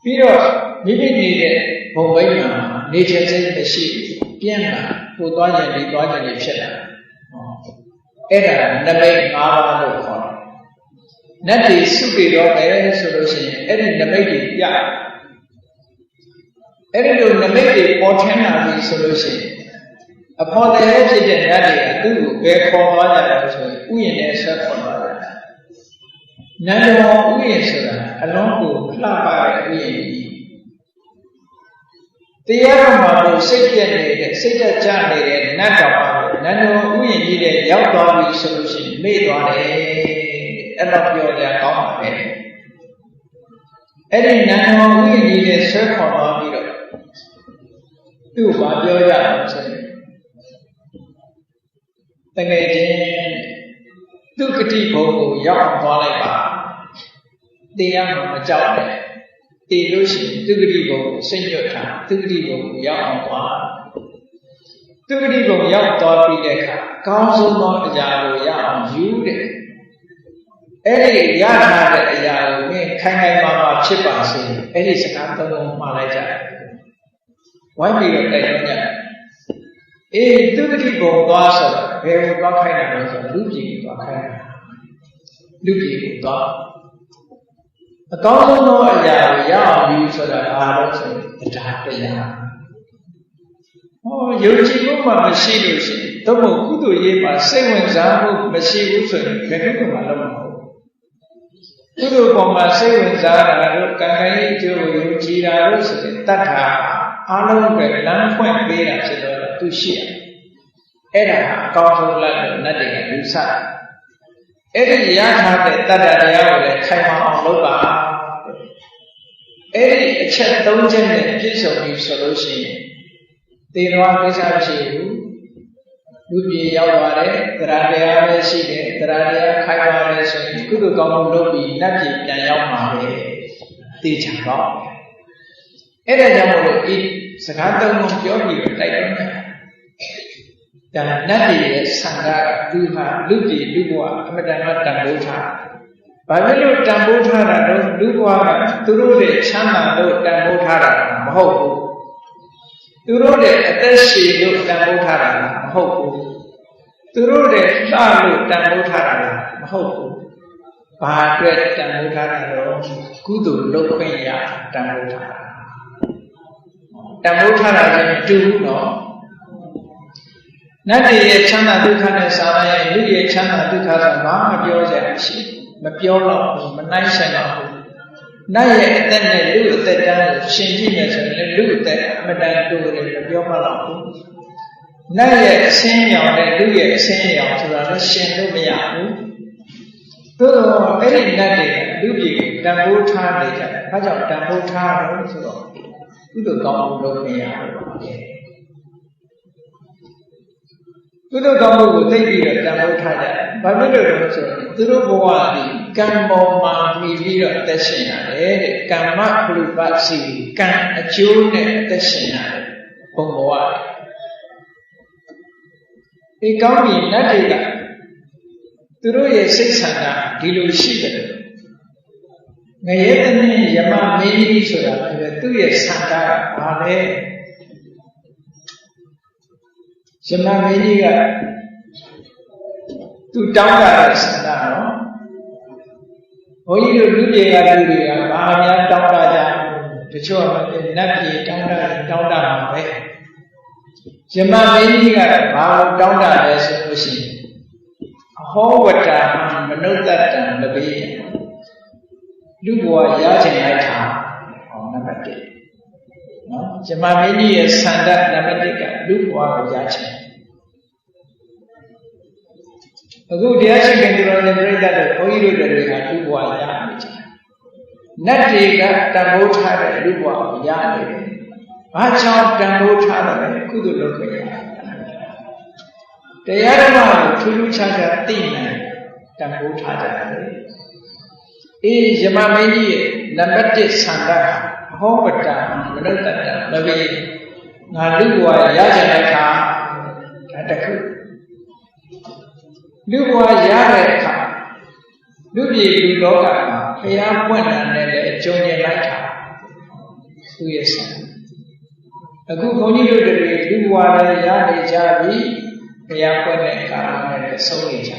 ပြီးတော့မိမိနေတဲ့ဘုံဘိမှာနေချင်စိတ်မရှိပြင်းလာကိုသွားကြတယ်သွားကြတယ်ဖြစ်လာအဲ့ဒါနမိတ်၅ပါးလို့ခေါ်တယ်နတ်တွေစုတည်တော့တယ်ဆိုလို့ရှိရင်အဲ့ဒီနမိတ်တွေပြအဲ့ဒီလိုနမိတ်တွေပေါ်ထင်းလာပြီဆိုလို့ရှိရင်အဖော်တဲ့ဖြစ်တဲ့နတ်တွေကသူ့ကိုဘယ်ခေါ်သွားကြလဲဆိုရင်ဥယျာဉ်နဲ့ဆက်ခေါ်သွားတယ်နန္ဒမောဥယျာဉ်ဆိုတာအလုံးကိုလှပတဲ့ဥယျာဉ်ကြီးတရားတော်မှာလို့စိတ်ပြည့်နေတဲ့စိတ်တက်ကြနေတဲ့နတ်တော်ပါနန္ဒမောဥယျာဉ်ကြီးတဲ့ရောက်သွားပြီဆိုလို့ရှိရင်မေ့သွားတယ်အဲ့တော့ပြောကြကောင်းပါပဲအဲ့ဒီနန္ဒမောဥယျာဉ်ကြီးတဲ့ဆွဲခေါ်သွားပြီးတော့သူ့ဘာပြောကြအောင်ဆိုရင်တကယ်ချင်းသူကတိဘုံကိုရောက်သွားလိုက်ပါတရားမှမကြောက်နဲ့တည်လို့ရှိရင်သူကတိဘုံကိုစိတ်ညွတ်ထားသူကတိဘုံကိုရောက်အောင်သွားသူကတိဘုံရောက်သွားပြီးတဲ့အခါကောင်းဆုံးသောအရာကိုရအောင်ယူတဲ့အဲ့ဒီရထားတဲ့အရာကိုမင်းခိုင်ခိုင်မာမာဖြစ်ပါစေအဲ့ဒီစကားသုံးလုံးမှားလိုက်ကြတယ်ဝိုင်းပြီးတော့တိုက်တွန်းကြတယ်အေးသူကတိဘုံသွားဆိုတာဘယ်ကိုသွားခိုင်းတာလဲဆိုတော့လူပြည်ကိုသွားခိုင်းတာလူပြည်ကိုသွားအကောင်းဆုံးသောအရာကိုရအောင်ယူဆိုတာအားလုံးဆိုတရားတရား ယုံကြည်မှုမှမရှိလို့ရှိရင်သို့မဟုတ်ကုသိုလ်ရေးမှာစိတ်ဝင်စားမှုမရှိဘူးဆိုရင်ဘယ်ကုသိုလ်မှလုပ်မဟုတ်ကုသိုလ်ပေါ်မှာစိတ်ဝင်စားတာတို့ကံကံရေးအကျိုးကိုယုံကြည်တာတို့ဆိုရင်တတ်တာအားလုံးပဲလမ်းဖွင့်ပေးတာဖြစ်တော့သူရှိတယ်အဲ့ဒါအကောင်းဆုံးလားလို့နတ်တွေကယူဆတယ်အဲ့ဒီရထားတဲ့တတ္တတရားကိုလည်းခိုင်မာအောင်လုပ်ပါအဲ့ဒီအချက်၃ချက်နဲ့ပြည့်စုံပြီဆိုလို့ရှိရင်သေတော်ကိစ္စမရှိဘူးလူပြေရောက်သွားတယ်တရားတရားပဲရှိတယ်တရားတရားခိုင်မာတယ်ဆိုရင်ကုသိုလ်ကောင်းမှုလုပ်ပြီးနတ်ပြည်ပြန်ရောက်မှာပဲသိချင်တော့အဲ့ဒါကြောင့်မို့လို့ဒီစကားသုံးခုပြောပြီးတော့တိုက်တွန်းတယ်ဒါနတ်ပြည်ရဲ့ဆန္ဒလူဟာလူပြည်လူဘဝအမတန်မှတန်ဖိုးထားဘာဖြစ်လို့တန်ဖိုးထားတာတော့လူဘဝကသူတို့ရဲ့ချမ်းသာလို့တန်ဖိုးထားတာမဟုတ်ဘူးသူတို့ရဲ့အသက်ရှည်လို့တန်ဖိုးထားတာမဟုတ်ဘူးသူတို့ရဲ့လှလို့တန်ဖိုးထားတာမဟုတ်ဘူးဘာအတွက်တန်ဖိုးထားတာတော့ကုသိုလ်လုပ်ခွင့်ရတန်ဖိုးထားတာတန်ဖိုးထားတာလည်းမတူဘူးနော်နတ်ရဲ့ချမ်းသာဒုက္ခနဲ့စာရရဲ့လူရဲ့ချမ်းသာဒုက္ခဆိုဘာမှပြောစရာမရှိမပြောတော့ဘူးမနိုင်ဆိုင်တော့ဘူးနတ်ရဲ့အသက်နဲ့လူအသက်တန်းကိုရှင်ကြည့်မယ်ဆိုရင်လူအသက်အမတန်တိုးတယ်မပြောမှတော့ဘူးနတ်ရဲ့အစင်းရောင်နဲ့လူရဲ့အစင်းရောင်ဆိုတာလည်းရှင်လို့မရဘူးသို့တော့အဲ့ဒီနတ်တွေလူပြည်တန်ဖိုးထားနေကြတယ်ဘာကြောင့်တန်ဖိုးထားလို့ဆိုတော့ကုသိုလ်ကောင်းမှုလုပ်နေရတယ်ပါလေကုသိုလ်ကောင်းမှုကိုသိပြီးတော့တန်ဖိုးထားကြတယ်။ဘာဖြစ်လို့လဲဆိုတော့သူတို့ဘဝဒီကံပေါ်မှာမှီပြီးတော့သက်ရှင်ရတယ်တဲ့။ကမ္မပလူပစီကံအကျိုးနဲ့သက်ရှင်ရတယ်ဘုံဘဝ။ဒီကောင်းပြီနတ်တွေကသူတို့ရဲ့စိတ်ဆန္ဒဒီလိုရှိတယ်။ငရဲတနည်းယမမင်းကြီးဆိုတာလည်းသူ့ရဲ့ဆန္ဒဘာလဲ။ယမမင်းကြီးကသူတောင်းတာဆန္ဒနော်ဘုန်းကြီးတို့လူပြေကလူတွေကဘာများတောင်းတာကြတချို့ကနတ်ပြေတောင်းတာမှာပဲယမမင်းကြီးကဘာလို့တောင်းတာလဲဆိုလို့ရှိရင်အဟောဝတ္တမနုဿတ္တံလဘေးလူဘဝရချင်လိုက်တာဟောနံပါတ်1နော်ယမမင်းကြီးရဲ့ဆန္ဒနံပါတ်1ကလူဘဝကိုရချင်အခုတရားရှိခိုးတော်နဲ့ပြိဿတို့ဘုန်းကြီးတို့တွေကလူဘဝရနေကြနတ်တွေကတန်ဖိုးထားတဲ့လူဘဝကိုရနေတယ်ဘာကြောင့်တန်ဖိုးထားတယ်ကုသိုလ်လုပ်ခွင့်ရတယ်တရားဓမ္မကိုထူးထူးခြားခြားသိနိုင်တန်ဖိုးထားကြတယ်အေးယမမင်းကြီးရဲ့နံပါတ်1ဆန္ဒဟောပတ္တမနုဿတ္တမဘေးငါလူဘဝရကြတဲ့အခါဒါတခုလူဘဝရတဲ့အခါလူပြည်လူလောကမှာဘုရားပွင့်တာနဲ့လည်းကြုံကျင်လိုက်တာသူရဲ့ဆန္ဒအခုဘုန်းကြီးတို့တွေလူဘဝလည်းရနေကြပြီဘုရားပွင့်တဲ့အခါနဲ့လည်းဆုံးနေကြ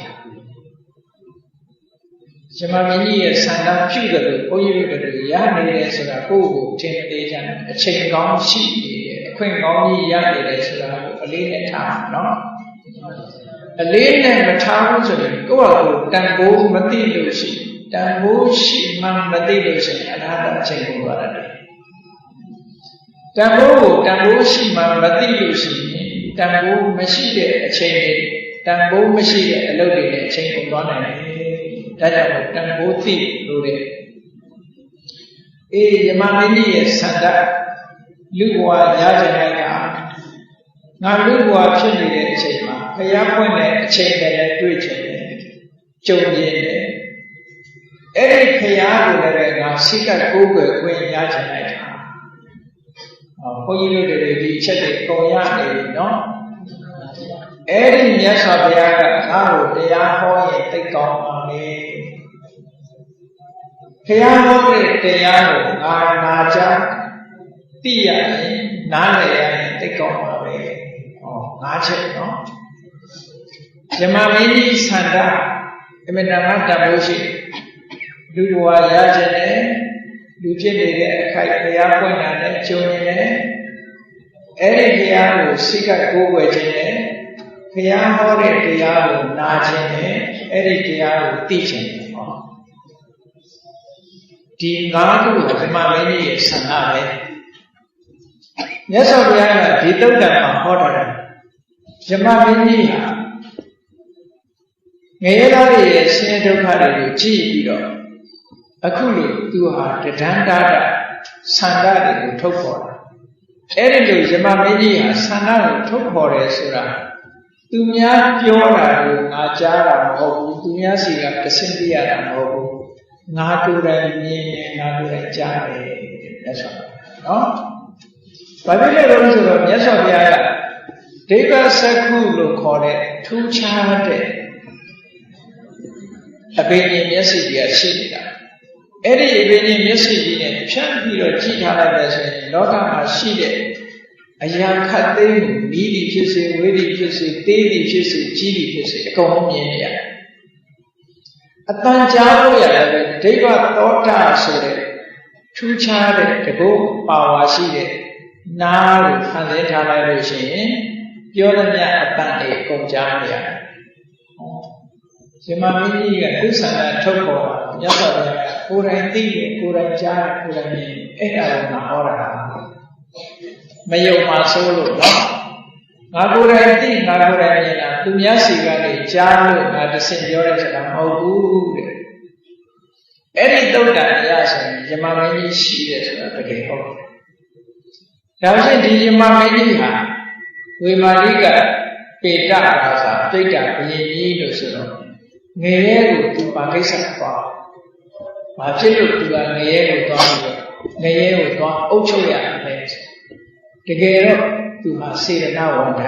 ဇမမင်းကြီးရဲ့ဆန္ဒပြုတယ်လို့ဘုန်းကြီးတို့တွေရနေတယ်ဆိုတာကိုယ့်ကိုထင်သေးကြတယ်အချိန်ကောင်းရှိနေတယ်အခွင့်ကောင်းကြီးရနေတယ်ဆိုတာကိုအလေးနဲ့ထားနော်အလေးနဲ့မထားဘူးဆိုရင်ကိုယ့်ဟာကိုယ်တန်ဖိုးမသိလို့ရှိတန်ဖိုးရှိမှမသိလို့ရှိရင်အနာတအချိန်ကုန်သွားတယ်တန်ဖိုးကိုတန်ဖိုးရှိမှမသိလို့ရှိရင်တန်ဖိုးမရှိတဲ့အချိန်တွေတန်ဖိုးမရှိတဲ့အလုပ်တွေနဲ့အချိန်ကုန်သွားနိုင်တယ်ဒါကြောင့်တန်ဖိုးသိလို့တဲ့အေးယမမင်းကြီးရဲ့ဆန္ဒလူဘဝရကြတဲ့အခါငါလူဘဝဖြစ်နေတဲ့အချိန်မှာဘုရားပွင့်တဲ့အချိန်တွေလည်းတွေ့ချင်တယ်ကြုံကျင်တယ်အဲ့ဒီဘုရားကိုလည်းငါစိတ်ကကိုးကွယ်ခွင့်ရချင်လိုက်တာဘုန်းကြီးတို့တွေဒီအချက်တွေပုံရနေပြီနော်အဲ့ဒီမြတ်စွာဘုရားကငါ့ကိုတရားဟောရင်သိကောင်းပါလေဘုရားဟောတဲ့တရားကိုငါနာကြသိရရင်နားလည်ရရင်သိကောင်းပါပဲငါးချက်နော်ယမမင်းကြီးဆန္ဒအမေနာမတတ်လို့ရှိလူဘဝရခြင်းနဲ့လူဖြစ်နေတဲ့အခိုက်ဘုရားပွင့်တာနဲ့ကျုံနေတယ်အဲ့ဒီဘုရား ကိုစိတ်ကကိုယ်ွယ်ခြင်းနဲ့ဘုရားဟောတဲ့တရားကိုနာခြင်းနဲ့အဲ့ဒီတရားကိုသိခြင်းဟောဒီ၅ခုကဓမ္မမင်းကြီးရဲ့ဆန္ဒပဲမြတ်စွာဘုရားကဒီတုတ်တံမှာဟောထားတယ်ဓမ္မမင်းကြီးဟာငရဲသားတွေရဲ့ဆင်းရဲဒုက္ခတွေကိုကြည့်ပြီးတော့အခုလိုသူဟာတဒန်းတာဆန္ဒတွေကိုထုတ်ဖော်တာအဲ့ဒီလိုဓမ္မမင်းကြီးဟာဆန္ဒကိုထုတ်ဖော်တယ်ဆိုတာသူများပြောတာကိုငါကြားတာမဟုတ်ဘူးသူများစီကတဆင့်ပြရတာမဟုတ်ဘူးငါတို့လည်းမြင်တယ်ငါတို့လည်းကြားတယ်မြတ်စွာဘုရားနော်ဘာဖြစ်လဲလို့ဆိုတော့မြတ်စွာဘုရားကဒိဗ္ဗစက္ခုလို့ခေါ်တဲ့ထူးခြားတဲ့အဘိညာဉ်မျက်စိကြီးရှိနေတာအဲ့ဒီအဘိညာဉ်မျက်စိကြီးနဲ့ဖြန့်ပြီးတော့ကြည့်ထားလိုက်တယ်ဆိုရင်လောကမှာရှိတဲ့အရာခတ်သိမ်းမှုနီးသည်ဖြစ်စေဝေးသည်ဖြစ်စေသေးသည်ဖြစ်စေကြီးသည်ဖြစ်စေအကုန်လုံးမြင်နေရတယ်အတန်ကြားလို့ရတယ်ပဲဒိဗ္ဗသောတာဆိုတဲ့ထူးခြားတဲ့တကုတ်ပါဝါရှိတဲ့နားကိုဖန်ဆင်းထားလိုက်လို့ရှိရင်ပြောသမျှအတန်တွေအကုန်ကြားနေရတယ်ရှင်မမင်းကြီးကသူဆန္ဒထုတ်ပေါ်တာမြတ်စွာဘုရားကကိုယ်တိုင်သိတယ်ကိုယ်တိုင်ကြားတယ်ကိုယ်တိုင်မြင်အဲ့ဒါကိုငါဟောတာမယုံမှဆိုးလို့နော်ငါကိုယ်တိုင်သိငါကိုယ်တိုင်မြင်တာသူများစီကနေကြားလို့ငါတဆင့်ပြောတဲ့စကားမဟုတ်ဘူးတဲ့အဲ့ဒီတုတ်တန်တရားဆိုရင်ရှင်မမင်းကြီးရှိတယ်ဆိုတာတကယ်ဟုတ်တယ်ဒါဖြင့်ဒီရှင်မမင်းကြီးဟာဝေမာလိကပေတရာသာပြိတ္တာဘုရင်ကြီးလို့ဆိုတော့ငရဲကိုသူပါကိစ္စပါဘာဖြစ်လို့သူကငရဲကိုသွားပြီးတော့ငရဲကိုသွားအုပ်ချုပ်ရမယ်တကယ်တော့သူဟာစေတနာဝန္တ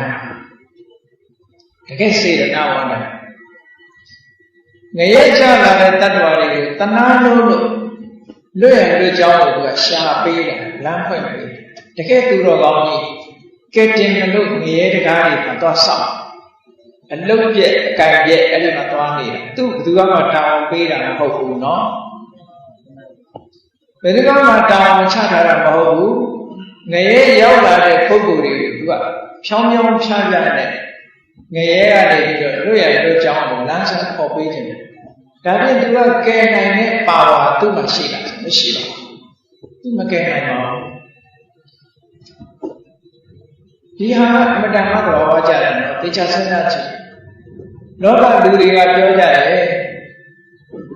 တကယ်စေတနာဝန္တငရဲချလာတဲ့တ attva တွေကိုတဏှာလို့လွတ်ရလို့ကြောင်းလို့သူကရှာပေးတယ်လမ်းဖွင့်ပေးတကယ်သူတော်ကောင်းကြီးကဲတင်လို့ငရဲတကားတွေမှာသွားဆောက်အလုတ်ပြက်အကံပြက်အဲ့ဒီမှာသွားနေတာသူဘယ်သူကမှတာဝန်ပေးတာမဟုတ်ဘူးနော်ဘယ်သူကမှတာဝန်ချထားတာမဟုတ်ဘူးငရဲရောက်လာတဲ့ပုဂ္ဂိုလ်တွေကိုသူကဖြောင်းဖြောင်းဖြားဖြားနဲ့ငရဲကနေပြီးတော့လွတ်ရလွတ်ကြောင်းကိုလမ်းဆောင်ပေါ်ပေးခြင်းဒါဖြင့်သူကကယ်နိုင်တဲ့ပါဝါသူ့မှာရှိတာမရှိပါဘူးသူမကယ်နိုင်ပါဘူးဒီဟာအမတန်မှတော်ဟောကြတယ်နော်တေချာစဉ်းစားကြည့်လောကလူတွေကပြောကြတယ်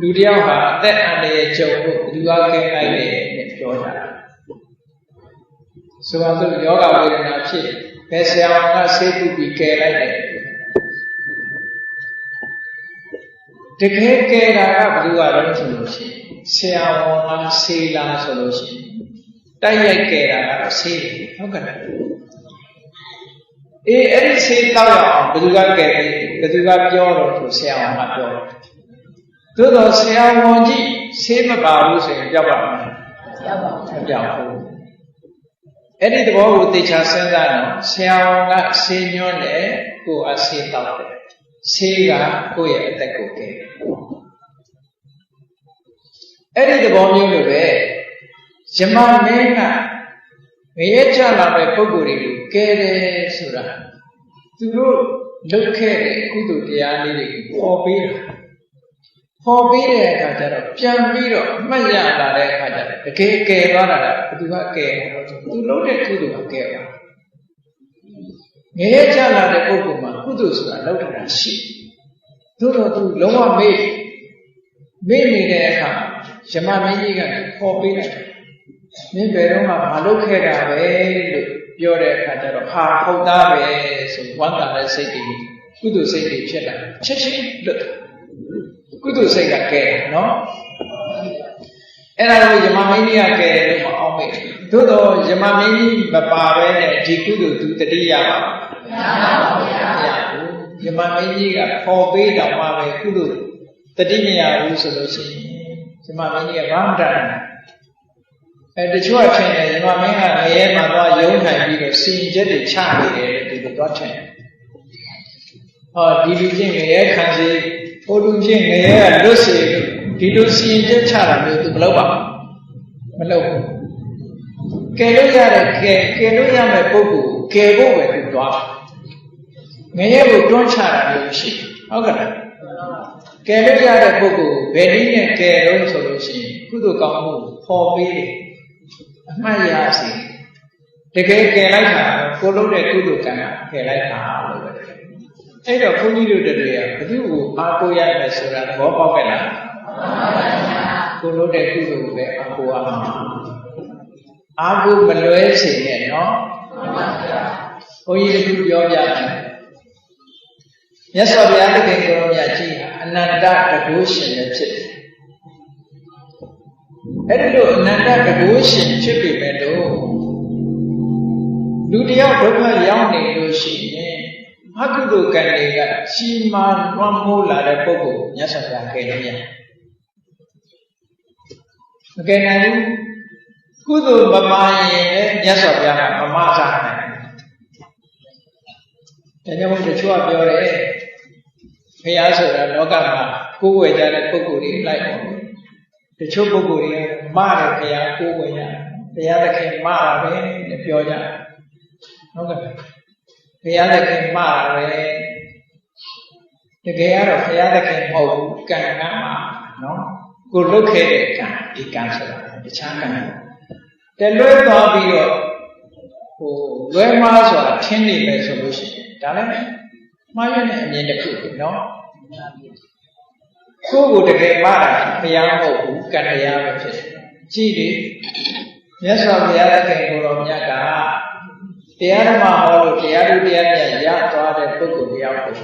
လူတယောက်ဟာအသက်အန္တရာယ်ကြုံလို့လူကကယ်နိုင်တယ်နဲ့ပြောကြတာဆိုတော့သူယောဂဝေဒနာဖြစ်ဘယ်ဆရာကဆေးကုပြီးကယ်လိုက်တယ်တကယ်ကယ်တာကဘယ်သူကတော့ဆိုလို့ရှိရင်ဆရာဝန်ကဆေးလားဆိုလို့ရှိရင်တိုက်ရိုက်ကယ်တာကတော့ဆေးတယ်ဟုတ်ကဲ့အဲ့ဒီဆေးတောက်ရအောင်ဘယ်သူကကယ်တယ်ဘယ်သူကပြောတော့ဆိုဆရာဝန်ကပြောတယ်သို့တော့ဆရာဝန်ကြီးဆေးမပါဘူးဆိုရင်ကြောက်ပါမလားကြောက်ပါဘူးကြောက်ဘူးအဲ့ဒီသဘောကိုသေချာစဉ်းစားတော့ဆရာဝန်ကဆေးညွှန်းတယ်ကိုယ်ကဆေးတောက်တယ်ဆေးကကိုယ့်ရဲ့အသက်ကိုကယ်အဲ့ဒီသဘောမျိုးလိုပဲယမမင်းကငရဲချလာတဲ့ပုဂ္ဂိုလ်တွေကိုကယ်တယ်ဆိုတာသူတို့လုပ်ခဲ့တဲ့ကုသိုလ်တရားလေးတွေကိုပေါ်ပေးတာပေါ်ပေးတဲ့အခါကျတော့ပြန်ပြီးတော့အမှတ်ရလာတဲ့အခါကျတော့တကယ်ကယ်သွားတာကဘယ်သူကကယ်တယ်လို့ဆိုသူလုပ်တဲ့ကုသိုလ်ကကယ်သွားငရဲချလာတဲ့ပုဂ္ဂိုလ်မှာကုသိုလ်ဆိုတာလုပ်တာရှိသို့တော့သူလုံးဝမေ့နေတဲ့အခါယမမင်းကြီးကပေါ်ပေးလိုက်တယ်မင်းဘယ်တော့မှမလုပ်ခဲ့တာပဲလို့ပြောတဲ့အခါကျတော့ဟာဟုတ်သားပဲဆိုဝမ်းသာတဲ့စိတ်တွေကုသိုလ်စိတ်တွေဖြစ်လာချက်ချင်းလွတ်ကုသိုလ်စိတ်ကကဲတယ်နော်အဲ့ဒါကိုယမမင်းကြီးကကဲတယ်လို့မအောင်မေ့သို့တော့ယမမင်းကြီးမပါပဲနဲ့ဒီကုသိုလ်သူတတိယပါမရပါဘူးယမမင်းကြီးကပေါ်ပေးတော်မှာပဲကုသိုလ်တတိမရဘူးဆိုလို့ရှိရင်ယမမင်းကြီးကဘာမှမတတ်ဘူးတချို့အထင်နဲ့ယမမင်းကငရဲမှာသွားရုံးထိုင်ပြီးတော့စီချက်တွေချနေတယ်လို့ဒီလိုသွားထင်ဟောဒီလူချင်းငရဲခံစီဟိုလူချင်းငရဲကလွတ်စေဒီလိုစီချက်ချတာမျိုးသူမလုပ်ပါဘူးမလုပ်ဘူး ကယ်လို့ရတဲ့ကယ်လို့ရမယ့်ပုဂ္ဂိုလ်ကယ်ဖို့ပဲသူသွားငရဲကိုတွန်းချတာမျိုးရှိဟုတ်ကဲ့ကယ်လို့ရတဲ့ပုဂ္ဂိုလ်ဘယ်နည်းနဲ့ကယ်လို့ဆိုလို့ရှိရင်ကုသိုလ်ကောင်းမှုခေါ်ပေးတယ်အမှတ်ရစီတကယ်ကယ်လိုက်တာကိုလုပ်တဲ့ကုသိုလ်ကံကကယ်လိုက်တာလို့ပဲအဲ့တော့ဘုန်းကြီးတို့တွေကဘုသူ့ကိုအားကိုးရမယ်ဆိုတာသဘောပေါက်ခဲ့လားကိုလုပ်တဲ့ကုသိုလ်ပဲအားကိုးရမှာအားကိုးမလွဲစေနဲ့နော်ဘုန်းကြီးတို့ပြောပြတယ်မြတ်စွာဘုရားတကယ်ကိုယ်တော်မြတ်ကြီးဟာအနန္တတကုရှင်ပဲဖြစ်တယ်အဲ့ဒီလိုအနန္တတကုရှင်ဖြစ်ပေမဲ့လို့လူတယောက်ဒုက္ခရောက်နေလို့ရှိရင်အကုသိုလ်ကံတွေကကြီးမားလွှမ်းမိုးလာတဲ့ပုဂ္ဂိုလ်မြတ်စွာဘုရားကယ်လို့ရတယ်မကယ်နိုင်ဘူးကုသိုလ်မမှန်ရင်လည်းမြတ်စွာဘုရားကမမစားနိုင်ဘူးဒါကြောင့်တချို့ကပြောတယ်ဘုရားဆိုတာလောကမှာကိုယ်ဝယ်ကြတဲ့ပုဂ္ဂိုလ်တွေလိုက်ပါဘူးတချို့ပုဂ္ဂိုလ်တွေကမှားတယ်ဘုရားကိုယ်ဝယ်ရဘုရားသခင်မှားတာပဲလို့ပြောကြဟုတ်ကဲ့ဘုရားသခင်မှားတာပဲတကယ်ကတော့ဘုရားသခင်မဟုတ်ဘူးကံကမှာနော်ကိုလုတ်ခဲ့တဲ့ကံဒီကံဆိုတာတခြားကံတယ်လွဲသွားပြီးတော့လွဲမားဆိုတာထင်းနေမယ်ဆိုလို့ရှိရင်ဒါလည်းမှားရတဲ့အမြင်တစ်ခုပဲနော်ကိုယ်ကိုတကယ်မှားတာဘုရားမဟုတ်ဘူးကံတရားပဲဖြစ်တယ်ကြည့်လေမြတ်စွာဘုရားသခင်ကိုယ်တော်မြတ်ကတရားဓမ္မဟောလို့တရားဓုတရားမြတ်ရသွားတဲ့ပုဂ္ဂိုလ်တယောက်ကို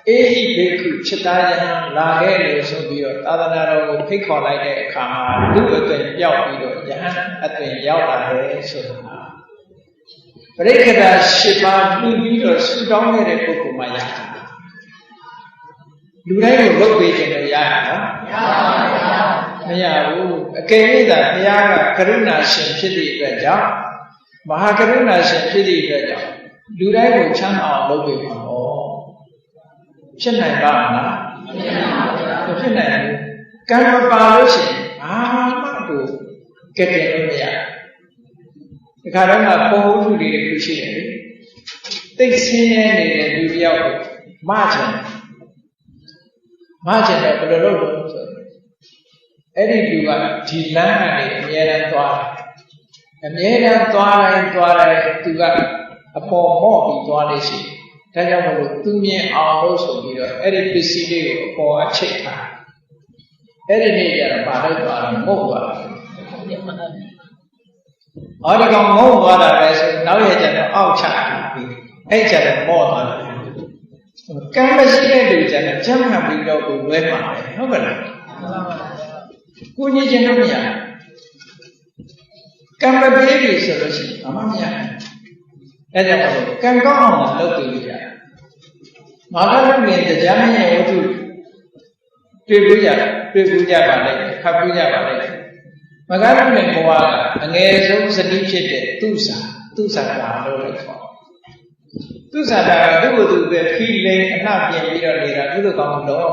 အေဟိဘေကုจิตာယဟံလာခဲ့လို့ဆိုပြီးတော့သာသနာတော်ကိုဖိတ်ခေါ်လိုက်တဲ့အခါမှာလူအသွင်ပြောက်ပြီးတော့ယဟန်အသွင်ရောက်လာတယ်ဆိုတာပရိက္ခဏ၈ပါးပြုပြီးတော့ဆူတောင်းခဲ့တဲ့ပုဂ္ဂိုလ်မှရတာလူတိုင်းကိုလုပ်ပေးခြင်းလည်းရတာနော်မရဘူးအကယ်၍သာဘုရားကကရုဏာရှင်ဖြစ်သည့်အတွက်ကြောင့်မဟာကရုဏာရှင်ဖြစ်သည့်အတွက်ကြောင့်လူတိုင်းကိုချမ်းသာအောင်လုပ်ပေးမှာဖြစ်နိုင်ပါမလားမဖြစ်နိုင်ဘူးကံမပါလို့ရှိရင်ဘာမှကိုကဲ့တယ်လို့မရဒီခါတော့မှပုံဝတ္ထုတွေတစ်ခုရှိတယ်လေသိဆင်းရဲနေတဲ့လူတယောက်ကိုမချင်တယ်ဘယ်လိုလုပ်လို့ဆိုအဲ့ဒီလူကဒီလမ်းကနေအမြဲတမ်းသွားတယ်သူကအပေါ်မော့ပြီးသွားလို့ရှိတယ်ဒါကြောင့်မလို့သူမြင်အောင်လို့ဆိုပြီးတော့အဲ့ဒီပစ္စည်းလေးကိုအပေါ်အချိတ်ထားအဲ့ဒီနေ့ကျတော့ဘာလို့သွားလဲမဟုတ်ပါဘူးအော်ဒီကောင်မဟုတ်သွားတာပဲဆိုနောက်ရကျတော့အောက်ချပြီးအဲ့ကျတော့မော့သွားတယ်ကံမရှိတဲ့လူကျတော့ကျမ်းမှတ်ပြီးတော့ကိုလွဲမှာပဲဟုတ်ကဲ့လားကိုကြီးချင်းတော့မရကံမပေးပြီဆိုလို့ရှိရင်ဘာမှမရအဲ့ဒါကြောင့်ကံကောင်းအောင်လုပ်ပြီးကြမာဂရုမြင်တရားမရဲ့ဝတ္ထုတွေ့ကြပါလိမ့်ခပ်ပြကြပါလိမ့်မာဂရုမြင်ဘဝကအငယ်ဆုံးစတိဖြစ်တဲ့သူစာတာလို့လည်းခေါ်သူစာတာကသူ့ကိုယ်သူပဲဖိလိန်အနှပြင်ပြီးတော့နေတာသူ့လိုကောင်းတော့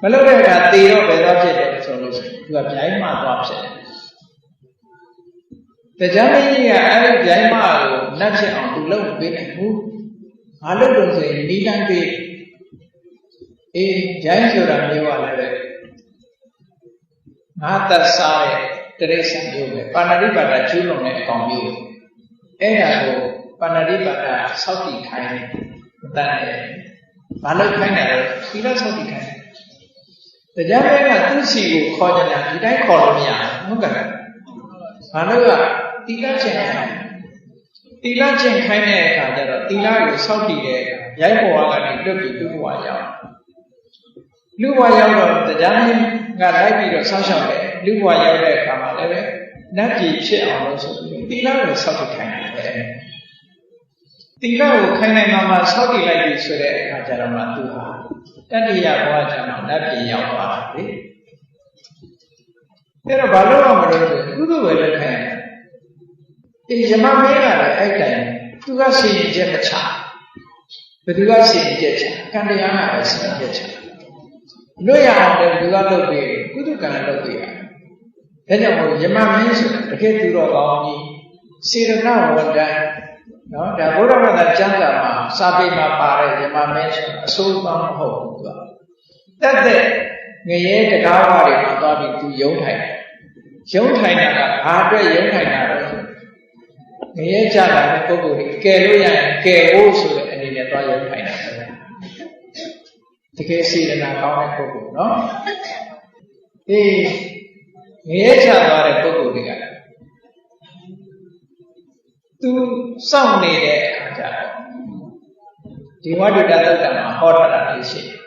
မလုပ်တဲ့အခါသေတော့ဘယ်တော့ဖြစ်တယ်ဆိုလို့ရှိရင်သူကဗျိုင်းမှသွားဖြစ်တယ်တရားမကြီးကအဲ့ဒီဗျိုင်းမှကိုနတ်ဖြစ်အောင်သူလုပ်ပေးနိုင်ဘူးငါလုပ်လို့ဆိုရင်နီးတန်းပေးအေးဗျိုင်းဆိုတာမျိုးကလည်းပဲငါသက်စားတဲ့တိရစ္ဆာန်မျိုးပဲပါဏာတိပါဒကျူးလွန်တဲ့အကောင်မျိုးအဲ့ဒါကိုပါဏာတိပါဒဆောက်တည်ခိုင်းတယ်တန်တယ်ဘာလို့ခိုင်းတယ်လဲသီလဆောက်တည်ခိုင်းတယ်တရားမဲကသူ့စီကိုခေါ်ကြတာဒီတိုင်းခေါ်လို့မရဘူးဟုတ်ကဲ့ဘာလို့ကသီလကျင့်ခိုင်းတဲ့အခါကျတော့သီလကိုဆောက်တည်တဲ့အခါရိုက်ပေါ်ကနေလွတ်ပြီးလူ့ဘဝရောက်တော့တရားမင်းကလိုက်ပြီးတော့ဆောက်ရှောက်တယ်လူ့ဘဝရောက်တဲ့အခါမှာလည်းပဲနတ်ပြည်ဖြစ်အောင်လို့ဆိုပြီးသီလကိုဆောက်တည်ခိုင်းတယ်သီလကိုခိုင်းနိုင်မှဆောက်တည်လိုက်ပြီဆိုတဲ့အခါကျတော့မှသူဟာတတ္တိယဘဝကျမှနတ်ပြည်ရောက်သွားတယ်အဲ့တော့ဘာလို့မလုပ်လဲကုသိုလ်ပဲလုပ်ခိုင်းတယ်ဒီယမမင်းကလည်းအဲ့တိုင်သူကစီရင်ချက်မချဘယ်သူကစီရင်ချက်ချကံတရားကပဲစီရင်ချက်ချလွတ်ရအောင်လည်းသူကလုပ်ပြီးကုသကံလုပ်ပြီးရ ဒါကြောင့်မို့ယမမင်းဆိုတာတကယ်သူတော်ကောင်းကြီးစေရနာဝတ္တနော်ဒါဘုရားဘာသာကျမ်းစာမှာစာပေမှာပါတဲ့ယမမင်းဆိုတာအဆိုးမှမဟုတ်ဘူးသူကတတ်တဲ့ငရဲတကားဝါတွေမှာသွားပြီးသူယုံထိုင်တယ်ယုံထိုင်တာကဘာအတွက်ယုံထိုင်တာလဲဆိုငရဲကြတာတဲ့ပုဂ္ဂိုလ်တွေကယ်လို့ရရင်ကယ်ဖို့ဆိုတဲ့အနေနဲ့သွားယုံထိုင်တာတကယ်စေတနာကောင်းတဲ့ပုဂ္ဂိုလ်နော်အေးငရဲကြသွားတဲ့ပုဂ္ဂိုလ်တွေကသူစောင့်နေတဲ့အခါကျတော့ဒီဝတ္တတသုတ်တံမှာဟောထားတာလေးရှိတယ်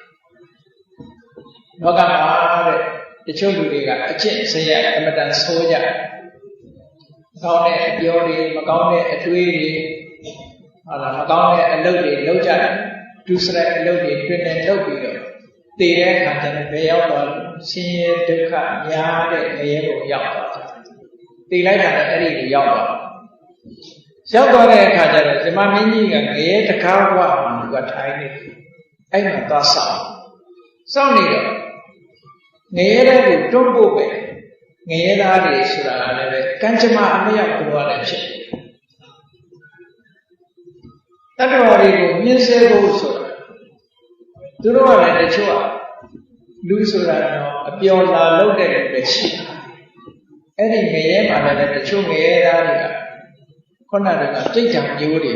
လောကမှာတဲ့တချို့လူတွေကအကျင့်စရိုက်အမတန်ဆိုးကြမကောင်းတဲ့အပြောတွေမကောင်းတဲ့အတွေးတွေဟာလားမကောင်းတဲ့အလုပ်တွေလုပ်ကြတယ်ဒုစရိုက်အလုပ်တွေတွင်တွင်လုပ်ပြီးတော့တည်တဲ့အခါကျတော့ဘယ်ရောက်သွားဆင်းရဲဒုက္ခများတဲ့ငရဲကိုရောက်သွားတယ်တည်လိုက်တာလည်းအဲ့ဒီကိုရောက်သွားတဲ့အခါကျတော့ဇမမင်းကြီးကငရဲတကားဘဝမှာသူကထိုင်နေအဲ့မှာသွားစောင့်နေတော့ငရဲတဲ့ကိုတွန်းပို့ပဲငရဲသားတွေဆိုတာလည်းပဲကံကြမ္မာအမရောက်ပြောရတယ်ဖြစ်တတ္တဝါတွေကိုမြင်စေဖို့ဆိုတာသူတို့ကလည်းတချို့ကလူဆိုတာတော့အပျော်လာလုပ်တဲ့လူပဲရှိတယ်အဲ့ဒီငရဲမှာလည်းတချို့ငရဲသားတွေကခုနကတိတ်တံမျိုးတွေ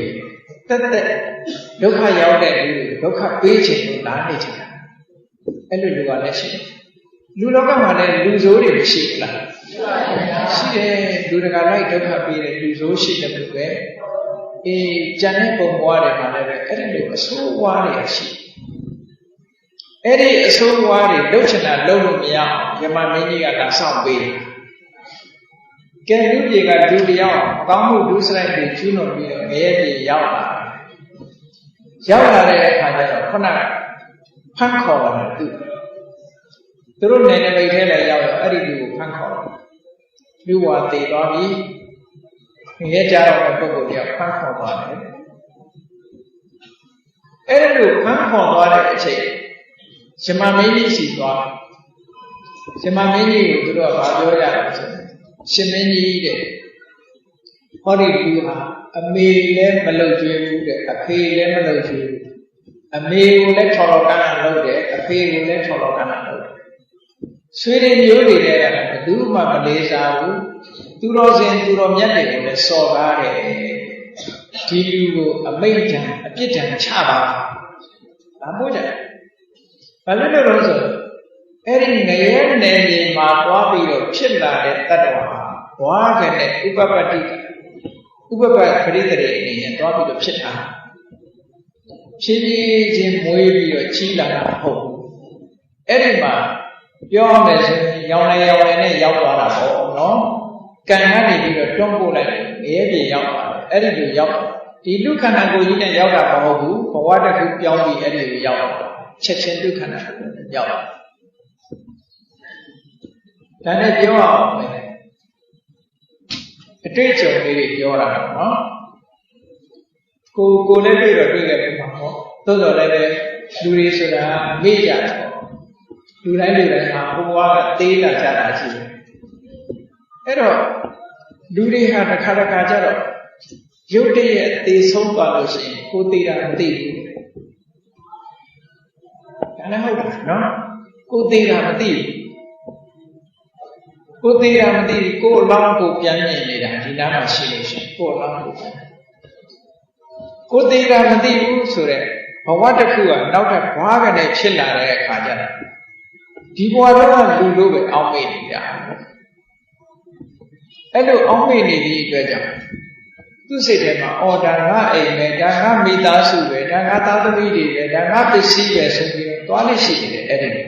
တက်ဒုက္ခရောက်တဲ့လူတွေဒုက္ခပေးခြင်းကိုလာနေကြတာအဲ့လိုလူကလည်းရှိတယ်လူလောကမှာလည်းလူဆိုးတွေမရှိဘူးလားရှိတယ်လူတကာလိုက်ဒုက္ခပေးတဲ့လူဆိုးရှိတယ်လို့ပဲအေးကျန်တဲ့ပုံပွားတွေမှာလည်းပဲအဲ့ဒီလိုအဆိုးဝါးတွေရှိအဲ့ဒီအဆိုးဝါးတွေလှုပ်ချင်တာလှုပ်လို့မရအောင်ယမမင်းကြီးကလာဆောင်ပေးကဲလူပြေကလူတယောက်အကောင်းမှုဒုစရိုက်တွေကျူးလွန်ပြီးတော့ငရဲပြေရောက်လာတဲ့အခါကျတော့ခုနကဖန်ခေါ်လာတယ်သူတို့နယ်နိမိတ်ထဲလည်းရောက်တော့အဲ့ဒီလူကိုဖန်ခေါ်တယ်လူဝါသေးသွားပြီငရဲကြတော့တဲ့ပုဂ္ဂိုလ်ကဖန်ခေါ်သွားတယ်အဲ့ဒီလိုဖန်ခေါ်သွားတဲ့အချိန်ယမမင်းကြီးစီသွားယမမင်းကြီးကိုသူတို့ကပြောကြတယ်ဆိုရှင်မင်းကြီးတဲ့ဟောဒီလူဟာအမေလည်းမလုပ်ကျွေးဘူးတဲ့အဖေလည်းမလုပ်ကျွေးဘူးအမေကိုလည်းထော်တော်ကန်းလုပ်တယ်အဖေကိုလည်းထော်တော်ကန်းလုပ်တယ်ဆွေတွေမျိုးတွေလည်းဘယ်သူမှမလေးစားဘူးသူတော်စင်သူတော်မြတ်တွေကိုလည်းစော်ကားတယ်ဒီလူကိုအမိန့်တံအပြစ်ဒဏ်ချပါဘာမို့ကြဘာလို့လဲတော့ဆိုအဲ့ဒီငရဲနယ်မြေမှာသွားပြီးတော့ဖြစ်လာတဲ့တတ္တဝါဘွားကနဲ့ဥပပတ္တိဥပပခရိတရေအနေနဲ့သွားပြီးတော့ဖြစ်တာဖြည်းဖြည်းချင်းမွေးပြီးတော့ကြီးလာတာမဟုတ်ဘူးအဲ့ဒီမှာပြောမယ်ဆိုရင်ရောင်နေနဲ့ရောက်သွားတာပေါ့နော်ကံကနေပြီးတော့တွန်းပို့လိုက်တယ်ငရဲပြေရောက်သွားတယ်အဲ့ဒီလိုရောက်ဒီလူခန္ဓာကိုယ်ကြီးနဲ့ရောက်တာမဟုတ်ဘူးဘဝတစ်ခုပြောင်းပြီးအဲ့ဒီလိုရောက်တာချက်ချင်းလူခန္ဓာကိုယ်နဲ့ရောက်တာဒါနဲ့ပြောအောင်မယ်အတွေ့အကြုံလေးတွေပြောတာနော်ကိုလည်းတွေ့တော့တွေ့ခဲ့ပြီမှာပေါ့သို့တော်လည်းပဲလူတွေဆိုတာမေ့ကြတယ်ပေါ့လူတိုင်းဟာဘဝကသေးလာကြတာရှိတယ်အဲ့တော့လူတွေဟာတစ်ခါကျတော့ရုပ်တရက်သေဆုံးသွားလို့ရှိရင်ကိုသေးတာမသိဘူးဒါလည်းဟုတ်တယ်နော်ကိုသေးတာမသိဘူးကိုသေးတာမသိဘူးကိုအလောင်းကိုပြန်မြင်နေတာဒီနားမှာရှိလို့ရှိရင်ကိုအလောင်းကိုပြန်ကိုသေးတာမသိဘူးဆိုတော့ဘဝတစ်ခုကနောက်ထပ်ဘွားကနေဖြစ်လာတဲ့အခါကျတော့ဒီဘဝတော့လူလို့ပဲအောင်းမေ့နေကြအဲ့လိုအောင်းမေ့နေသည့်အတွက်ကြောင့်သူ့စိတ်ထဲမှာအော်ဒါငါအိမ်ပဲဒါငါမိသားစုပဲဒါငါသားသမီးတွေပဲဒါငါပစ္စည်းပဲဆိုပြီးတော့သွားလိရှိနေတယ်အဲ့ဒီ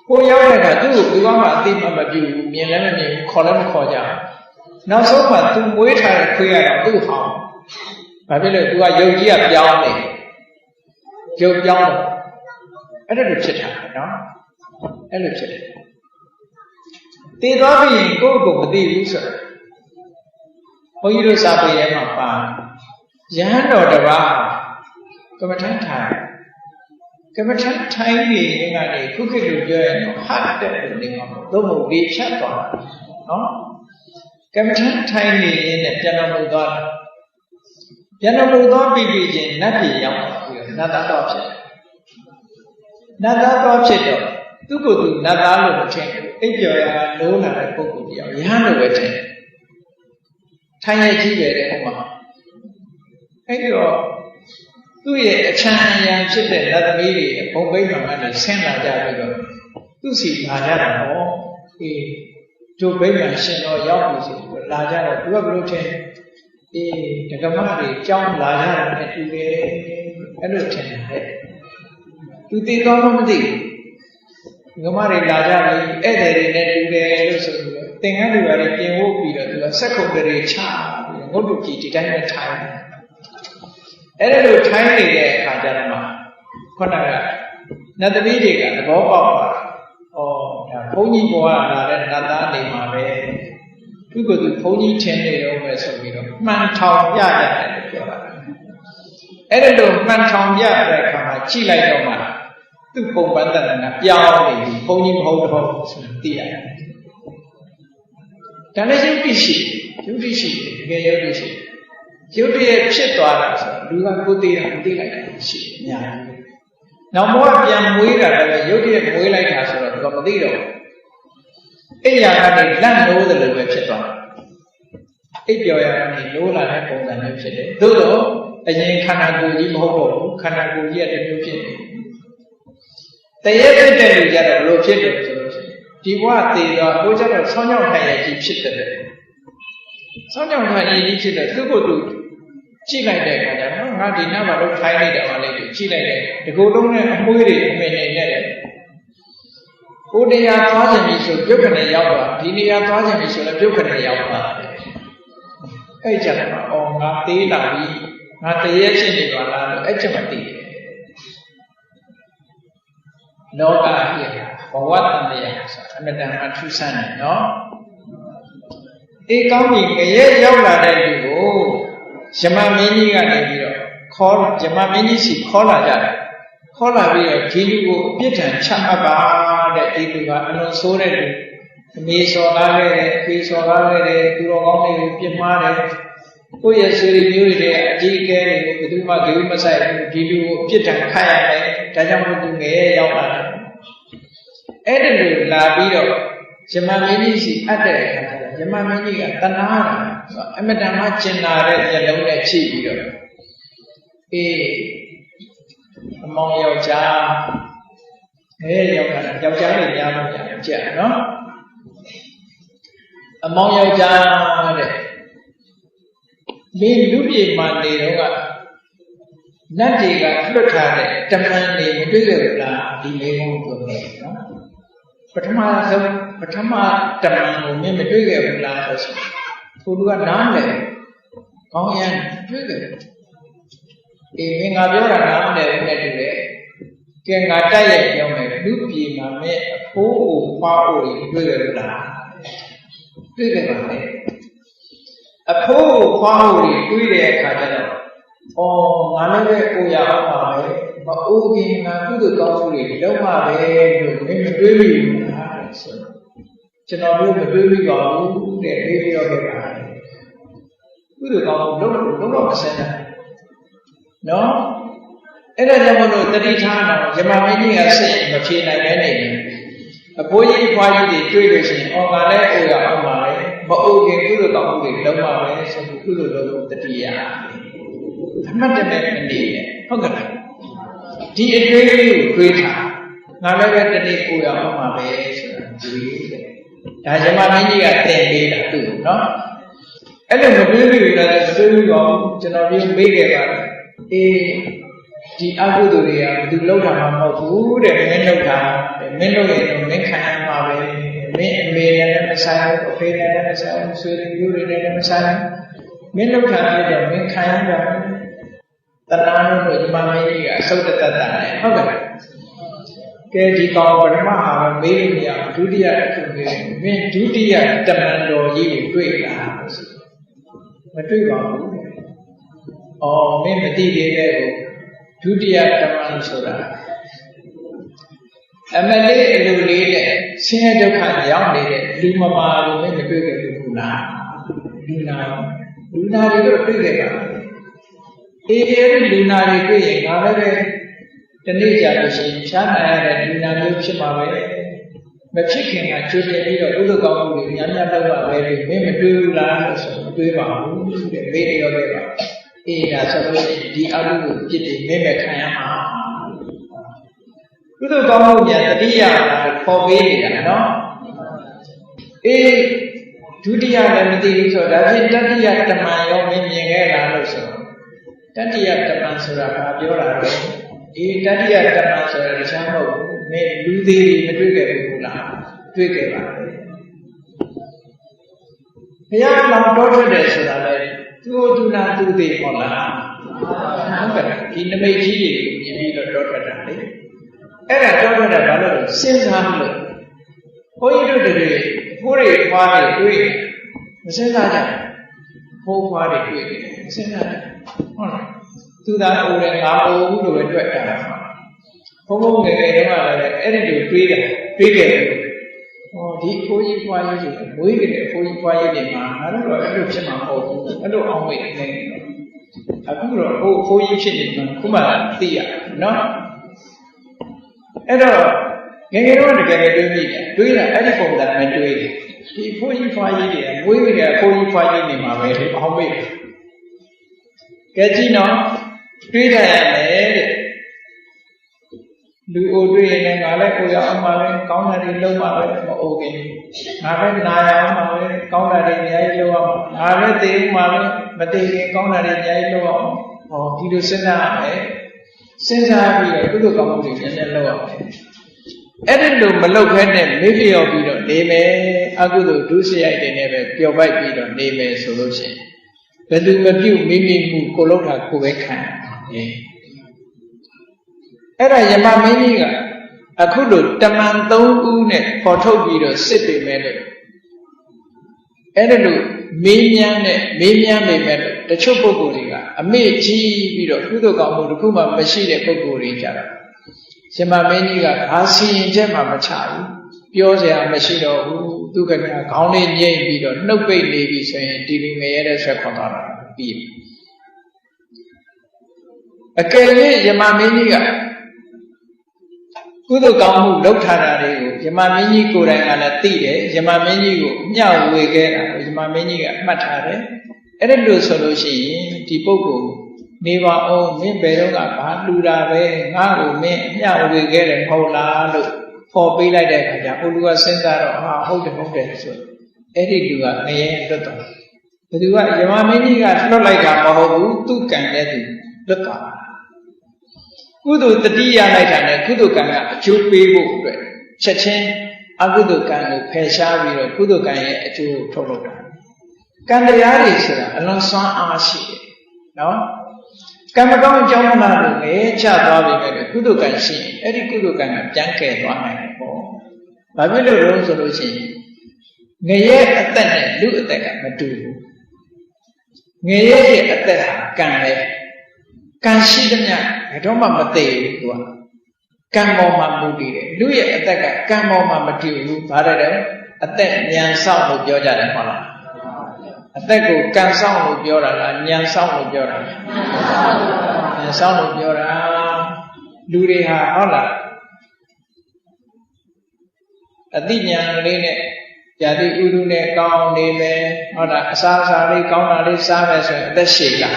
ကိုရောက်တဲ့အခါသူ့ကိုဘယ်မှအသိမပြုဘူးမြင်လည်းမမြင်ဘူးခေါ်လည်းမခေါ်ကြဘူးနောက်ဆုံးမှသူမွေးထားတဲ့ခွေးကတော့သူ့ဟောင်းဘာဖြစ်လို့သူကယုတ်ကြီးကပြောင်းနေယုတ်ပြောင်းအဲ့ဒါလိုဖြစ်တာနော်အဲ့လိုဖြစ်တယ်တည်သွားပြီကိုယ့်ကိုမသိဘူးဆိုတော့ဘုန်းကြီးတို့စာပေထဲမှာပါယဟန်တော်တစ်ပါးကမ္မထမ်းထိုင်က ကမ္မထထိုင်းနေရင်ကနေခုခေတ်လိုပြောရင်တော့ဟတ်တဲ့နေမှာသို့မဟုတ်လေဖြတ်သွားတာနော်ကမ္မထထိုင်းနေရင်လည်းပြန်တော်မူသွားတယ်ပြန်တော်မူသွားပြီးချင်းနတ်ပြည်ရောက်ပြီးတော့နတ်သားတော်ဖြစ်နတ်သားတော်ဖြစ်တော့သူ့ကိုယ်သူနတ်သားလို့မထင်ဘူးအိပ်ပျော်ရနိုးလာတဲ့ပုဂ္ဂိုလ်တရားရဟန်းလိုပဲထင်တယ်ထိုင်ရကြည့်ပဲတဲ့ဥမာအဲ့တော့သူ့ရဲ့အချမ်းအယံဖြစ်တဲ့နတ်သမီးတွေဘုံဘိမှန်ကနေဆင်းလာကြပြီးတော့သူ့စီလာကြတာဟောအေးတို့ဘိမှန်ရှင်တော်ရောက်ပြီဆိုပြီးလာကြတော့သူကဘယ်လိုထင်အေးဒကမတွေကြောင်းလာကြတာနဲ့တူတယ်အဲ့လိုထင်တယ်သူသိတော့မသိဘူးဒကမတွေလာကြတယ်ဧည့်သည်တွေနဲ့တူတယ်လို့ဆိုပြီးတော့သင်္ကန်းတွေပါပြင်ဖို့ပြီးတော့သူကစက်ခုံတွေချပြီးငုတ်တုကြီးဒီတိုင်းပဲထိုင်အဲ့ဒါလိုထိုင်းနေတဲ့အခါကျတော့မှခုနကနတ်သမီးတွေကသဘောပေါက်ပါဩဒါဘုန်းကြီးဘဝလာတဲ့နတ်သားနေမှာပဲသူကသူဘုန်းကြီးထင်နေတော့ပဲဆိုပြီးတော့မှန်ထောင်ပြရတယ်လို့ပြောတာအဲ့ဒါလိုမှန်ထောင်ပြတဲ့အခါမှာကြည့်လိုက်တော့မှသူ့ပုံပန်းတန်ကပြောင်းနေပြီဘုန်းကြီးမဟုတ်တော့ဆိုသိရတယ်ဒါလည်းယုတ်တိရှိတကယ်ယုတ်တိရှိရုပ်တရက်ဖြစ်သွားတာဆိုလူကကိုယ်သေးတာမသိလိုက်တာရှိအများကြီး။နောက်ဘောကပြန်မွေးတာလည်းရုပ်တရက်မွေးလိုက်တာဆိုတော့သူကမသိတော့ဘူး။အိယာကနေလန့်လို့တယ်လို့ပဲဖြစ်သွားတယ်။အိပ်ပျော်ရကနေလို့လာတဲ့ပုံစံမျိုးဖြစ်တယ်။သို့တော့အရင်ခန္ဓာကိုယ်ကြီးမဟုတ်တော့ဘူး။ခန္ဓာကိုယ်ကြီးကတမျိုးဖြစ်နေ။တရေဖြစ်တဲ့လူကြတော့ဘလို့ဖြစ်တယ်ဆိုလို့ရှိရင်ဒီဘဝသေးတော့ကိုယ်ကြတော့ဆောင်းကြောင်ထိုင်ရကြီးဖြစ်တယ်။ဆောင်းကြောင်ထိုင်ရကြီးဖြစ်တဲ့သူ့ကိုယ်သူကြည့်လိုက်တဲ့အခါကျတော့ငါဒီနောက်မှာတော့ထိုင်းနေတာပါလေကြည့်လိုက်တဲ့ဒီကိုယ်လုံးနဲ့အမွှေးတွေအမေနေနဲ့ကိုတရားသွားခြင်းပြီဆိုပြုတ်ခနဲ့ရောက်သွားဒီနေရာသွားခြင်းပြီဆိုလည်းပြုတ်ခနဲ့ရောက်သွားအဲ့ကြတော့အော်ငါသေးလာပြီငါတရေဖြစ်နေပါလားလို့အဲ့ချက်မှသိတယ်လောကကြီးဘဝတန်တရားဆိုတာအမြဲတမ်းအထူးဆန်းတယ်နော်အေးကောင်းပြီငရဲရောက်လာတဲ့လူကိုယမမင်းကြီးကနေပြီးတော့ယမမင်းကြီးစီခေါ်လာကြတယ်ခေါ်လာပြီးတော့ဒီလူကိုအပြစ်ဒဏ်ချမှတ်ပါတဲ့ဒီလူကအလွန်ဆိုးတဲ့လူအမေစော်ကားခဲ့တယ်ဖေစော်ကားခဲ့တယ်သူတော်ကောင်းတွေကိုပြစ်မှားတယ်ကိုယ့်ရဲ့ဆွေမျိုးတွေအကြီးအကဲတွေကိုဘယ်သူမှဂရုမစိုက်ဘူးဒီလူကိုအပြစ်ဒဏ်ခတ်ရမယ်ဒါကြောင့်မို့သူငယ်ရောက်လာတယ်အဲ့ဒီလိုလာပြီးတော့ယမမင်းကြီးစီအပ်တဲ့အခါကျယမမင်းကြီးကတဏှာအမတန်မှကျင်နာတဲ့မျက်လုံးနဲ့ချိပြီးတော့အေးအမောင်ယောက်ျားယောက်ျားတွေများလို့ကြည့်နော်အမောင်ယောက်ျားတဲ့မင်းလူပြေမှာနေတော့ကနတ်တွေကလွတ်ထားတဲ့တမန်တွေမတွေ့ရဘူးလားဒီလေးကိုပြောတယ်နော်ပထမတမန်ကိုမင်းမတွေ့ခဲ့ဘူးလားဆိုသူကနားလေကောင်းရန်တွေ့တယ်အေးမင်းငါပြောတာနားလေနဲ့တူတယ်ကဲငါတိုက်ရိုက်ပြောမယ်လူပြေမှာမင်းအဖိုးကိုဖွားဖို့တွေ့ခဲ့ဘူးလားတွေ့ခဲ့ပါလေအဖိုးကိုဖွားဖို့တွေ့တဲ့အခါကျတော့ငါလည်းပဲကိုရအောင်ပါပဲမအိုးခင်ငါကုသိုလ်ကောင်းမှုတွေလုံးပါပဲလို့မင်းမတွေးမိဘူးလားဆိုကျွန်တော်တို့မတွေးမိပါဘူးတဲ့လေးပြောခဲ့တာကုသိုလ်ကောင်းမှုလုံးမဆန်းတာနော်အဲ့ဒါကြောင့်မလို့တတိထားတော့ယမမင်းကြီးကစိတ်မဖြေနိုင်တဲ့နေတယ်အဖိုးကြီးဖွားကြီးတွေတွေ့လို့ရှိရင်ငါလည်းကိုရအောင်ပါပဲမအိုးခင်ကုသိုလ်ကောင်းမှုတွေလုံးပါပဲဆိုပြီးကုသိုလ်လုံးတတိယအမှတ်တမဲ့အနေနဲ့ဟုတ်ကဲ့ဒီအတွေ့အကြုံကိုတွေးထားငါလည်းပဲတနေ့ကိုရအောင်ပါပဲဆိုတာဒီလိုဒါယမမင်းကြီးကတင်ပေးတာသူ့ကိုနော်အဲ့လိုမတွေးမိဘူးလားမတွေးမိပါဘူးကျွန်တော်ပြောမေးခဲ့ပါတယ်အေးဒီအကုသိုလ်တွေကဘယ်သူလောက်တာမှမဟုတ်ဘူးတဲ့မင်းလောက်တာမင်းလောက်ရင်တော့မင်းခံရမှာပဲမင်းအမေနဲ့မဆိုင်ဘူးအဖေနဲ့မဆိုင်ဘူးဆွေမျိုးတွေနဲ့မဆိုင်ဘူးမင်းလောက်တာလည်းတော့မင်းခံရမှာတဏှာလို့ယမမင်းကြီးကအဆုတ်တတတာနဲ့ဟုတ်ကဲ့ကဲဒီကောင်ပထမဟာမေးလို့မရဒုတိယအခုမေးမင်းဒုတိယတမန်တော်ကြီးကိုတွေ့လားမတွေ့ပါဘူးမင်းမသိသေးတဲ့ဒုတိယတမန်ဆိုတာ အမလေးအလိုလေးနဲ့ဆင်းရဲဒုက္ခရောက်နေတဲ့လူမမာလို့မတွေ့ခဲ့ဘူးလားလူနာတွေတော့တွေ့ခဲ့တာအဲဒီလူနာတွေတွေ့ရင်ငါလည်းပဲဒီနေ့ကြာလို့ရှိရင်ဖြားနိုင်ရတဲ့လူနာမျိုးဖြစ်မှာပဲမဖြစ်ခင်ကကြိုတင်ပြီးတော့ဥဒ္ဒကောင်းမှုတွေများများလုပ်ပါပဲမင်းမတွေ့ဘူးလားလို့ဆိုမတွေ့ပါဘူးတဲ့မေးရောခဲ့ပါအေးဒါဆိုလို့ဒီအမှုကိုပြစ်တယ်မင်းပဲခံရမှာကုသိုလ်ကောင်းမှုများတတိယပေါ်ပေးနေတာနော်အေးဒုတိယလည်းမသိဘူးဆိုတော့ဒါဖြင့်တတိယတမန်ရောမင်းမြင်ခဲ့လားလို့ဆိုတတိယတမန်ဆိုတာဘာပြောတာလဲအေးတတိယတမန်ဆိုတာတခြားမဟုတ်ဘူးမင်းလူသေးမတွေ့ခဲ့ဘူးလားတွေ့ခဲ့ပါဘုရားလောင်တော်ထွက်တယ်ဆိုတာလေသူနာသူသေးဟုတ်လားဟုတ်ကဲ့ဒီနမိတ်ကြီးတွေကိုမြင်ပြီးတော့တော်ထွက်တာလေအဲ့ဒါတော်ထွက်တာဘာလို့လဲစဉ်းစားလို့ဘုန်းကြီးတို့တွေဖိုးတွေဖွားတွေတွေ့မစဉ်းစားကြဘူးဖိုးဖွားတွေတွေ့တယ်မစဉ်းစားကြဟုတ်လားသူသာအိုတယ်ငါအိုဘူးလို့ပဲတွေ့တာဘုန်းဘုန်းငယ်ငယ်တုန်းကလည်းအဲ့ဒီလိုတွေးခဲ့တယ်ဟောဒီဖိုးကြီးဖွားကြီးဆိုမွေးကြတဲ့ဖိုးကြီးဖွားကြီးတွေမှာငါတို့တော့အဲ့လိုဖြစ်မှာမဟုတ်ဘူးအဲ့လိုအောင်မေ့နေအခုတော့ဖိုးကြီးဖြစ်နေမှာခုမှသိရနော်အဲ့တော့ငယ်ငယ်တော့တကယ်တွေးမိတယ်တွေးတာအဲ့ဒီပုံစံနဲ့တွေးတယ်ဒီဖိုးကြီးဖွားကြီးတွေမွေးကြတဲ့ဖိုးကြီးဖွားကြီးနေမှာပဲအောင်မေ့ကဲကြည့်နော်တွေးကြရမယ်တဲ့လူအိုတွေ့ရင်လည်းငါလည်းကိုရအောင်ပါပဲကောင်းတာတွေလုံးပါပဲမအိုခင်ငါလည်းနာရအောင်ပါပဲကောင်းတာတွေအများကြီးလုံးအောင်ငါလည်းသိအောင်ပါပဲမသိခင်ကောင်းတာတွေအများကြီးလုံးအောင်ဟောဒီလိုစဉ်းစားရမယ်စဉ်းစားပြီးတော့ကုသိုလ်ကောင်းမှုတွေနည်းနည်းလုပ်ရမယ်အဲ့ဒီလိုမလုပ်ခဲနဲ့မေ့လျော့ပြီးတော့နေမယ်အကုသိုလ်ဒုစရိုက်တွေနဲ့ပဲပျော်ပိုက်ပြီးတော့နေမယ်ဆိုလို့ရှိရင်ဘယ်သူမပြုတ်မိမိမှုကိုလောက်တာကိုပဲခံရတယ်အဲ့ဒါယမမင်းကြီးကအခုလိုတမန်3ဦးနဲ့ပေါ်ထုတ်ပြီးတော့စစ်ပေမဲ့လို့အဲ့ဒါလို့မေးမြန်းပေမဲ့လို့တချို့ပုဂ္ဂိုလ်တွေကအမေ့ကြီးပြီးတော့ကုသိုလ်ကောင်းမှုတစ်ခုမှမရှိတဲ့ပုဂ္ဂိုလ်တွေကြတာယမမင်းကြီးကဘာစီရင်ချက်မှမချဘူးပြောစရာမရှိတော့ဘူးသူကခေါင်းလေးညိတ်ပြီးတော့နှုတ်ပိတ်နေပြီဆိုရင်ဒီလူငယ်ရတဲ့ဆွဲခေါ်သွားတာပြီးအကယ်၍ယမမင်းကြီးကကုသိုလ်ကောင်းမှုလုပ်ထားတာတွေကိုယမမင်းကြီးကိုယ်တိုင်ကလည်းသိတယ်ယမမင်းကြီးကိုမျှဝေခဲ့တာယမမင်းကြီးကမှတ်ထားတယ်အဲ့ဒါလို့ဆိုလို့ရှိရင်ဒီပုဂ္ဂိုလ်နေပါအောင်မင်းဘယ်တော့ကဘာလူတာပဲငါ့ကိုမင်းမျှဝေခဲ့တယ်မဟုတ်လားလို့ဖော်ပေးလိုက်တဲ့အခါကျဟိုလူကစဉ်းစားတော့ဟာဟုတ်တယ်ဆိုအဲ့ဒီလူကငရဲလွတ်သွားဘယ်သူကယမမင်းကြီးကလွတ်လိုက်တာမဟုတ်ဘူးသူ့ကံနဲ့သူလွတ်သွားကုသိုလ်တတိယလိုက်တာနဲ့ကုသိုလ်ကံကအကျိုးပေးဖို့အတွက်ချက်ချင်းအကုသိုလ်ကံကိုဖယ်ရှားပြီးတော့ကုသိုလ်ကံရဲ့အကျိုးကိုထုတ်လုပ်တာကံတရားတွေဆိုတာအလွန်စွမ်းအားရှိတယ်နော်ကံမကောင်းအကြောင်းမလားလို့ငဲချသွားပြီမဲ့ကုသိုလ်ကံရှိရင်အဲ့ဒီကုသိုလ်ကံကပြန်ကဲသွားနိုင်တယ်ပေါ့ဘာဖြစ်လို့လဲဆိုလို့ရှိရင်ငရဲအသက်နဲ့လူအသက်ကမတူဘူးငရဲရဲ့အသက်ဟာကံလေကံရှိသမျှဘယ်တော့မှမသိဘူးသူကကံပေါ်မှာမူတည်တယ်လူရဲ့အသက်ကကံပေါ်မှာမတည်ဘူးဘာတဲ့လဲအသက်ဉာဏ်ဆောင်လို့ပြောကြတယ်ဟုတ်လားအသက်ကိုကံဆောင်လို့ပြောတာလားဉာဏ်ဆောင်လို့ပြောတာလားဉာဏ်ဆောင်လို့ပြောတာလူတွေဟာဟုတ်လားအသိဉာဏ်လေးနဲ့ญาတိဥဒုနဲ့ကောင်းနေမယ်ဟုတ်လားအစားအစာလေးကောင်းတာလေးစားမယ်ဆိုရင်အသက်ရှည်လာ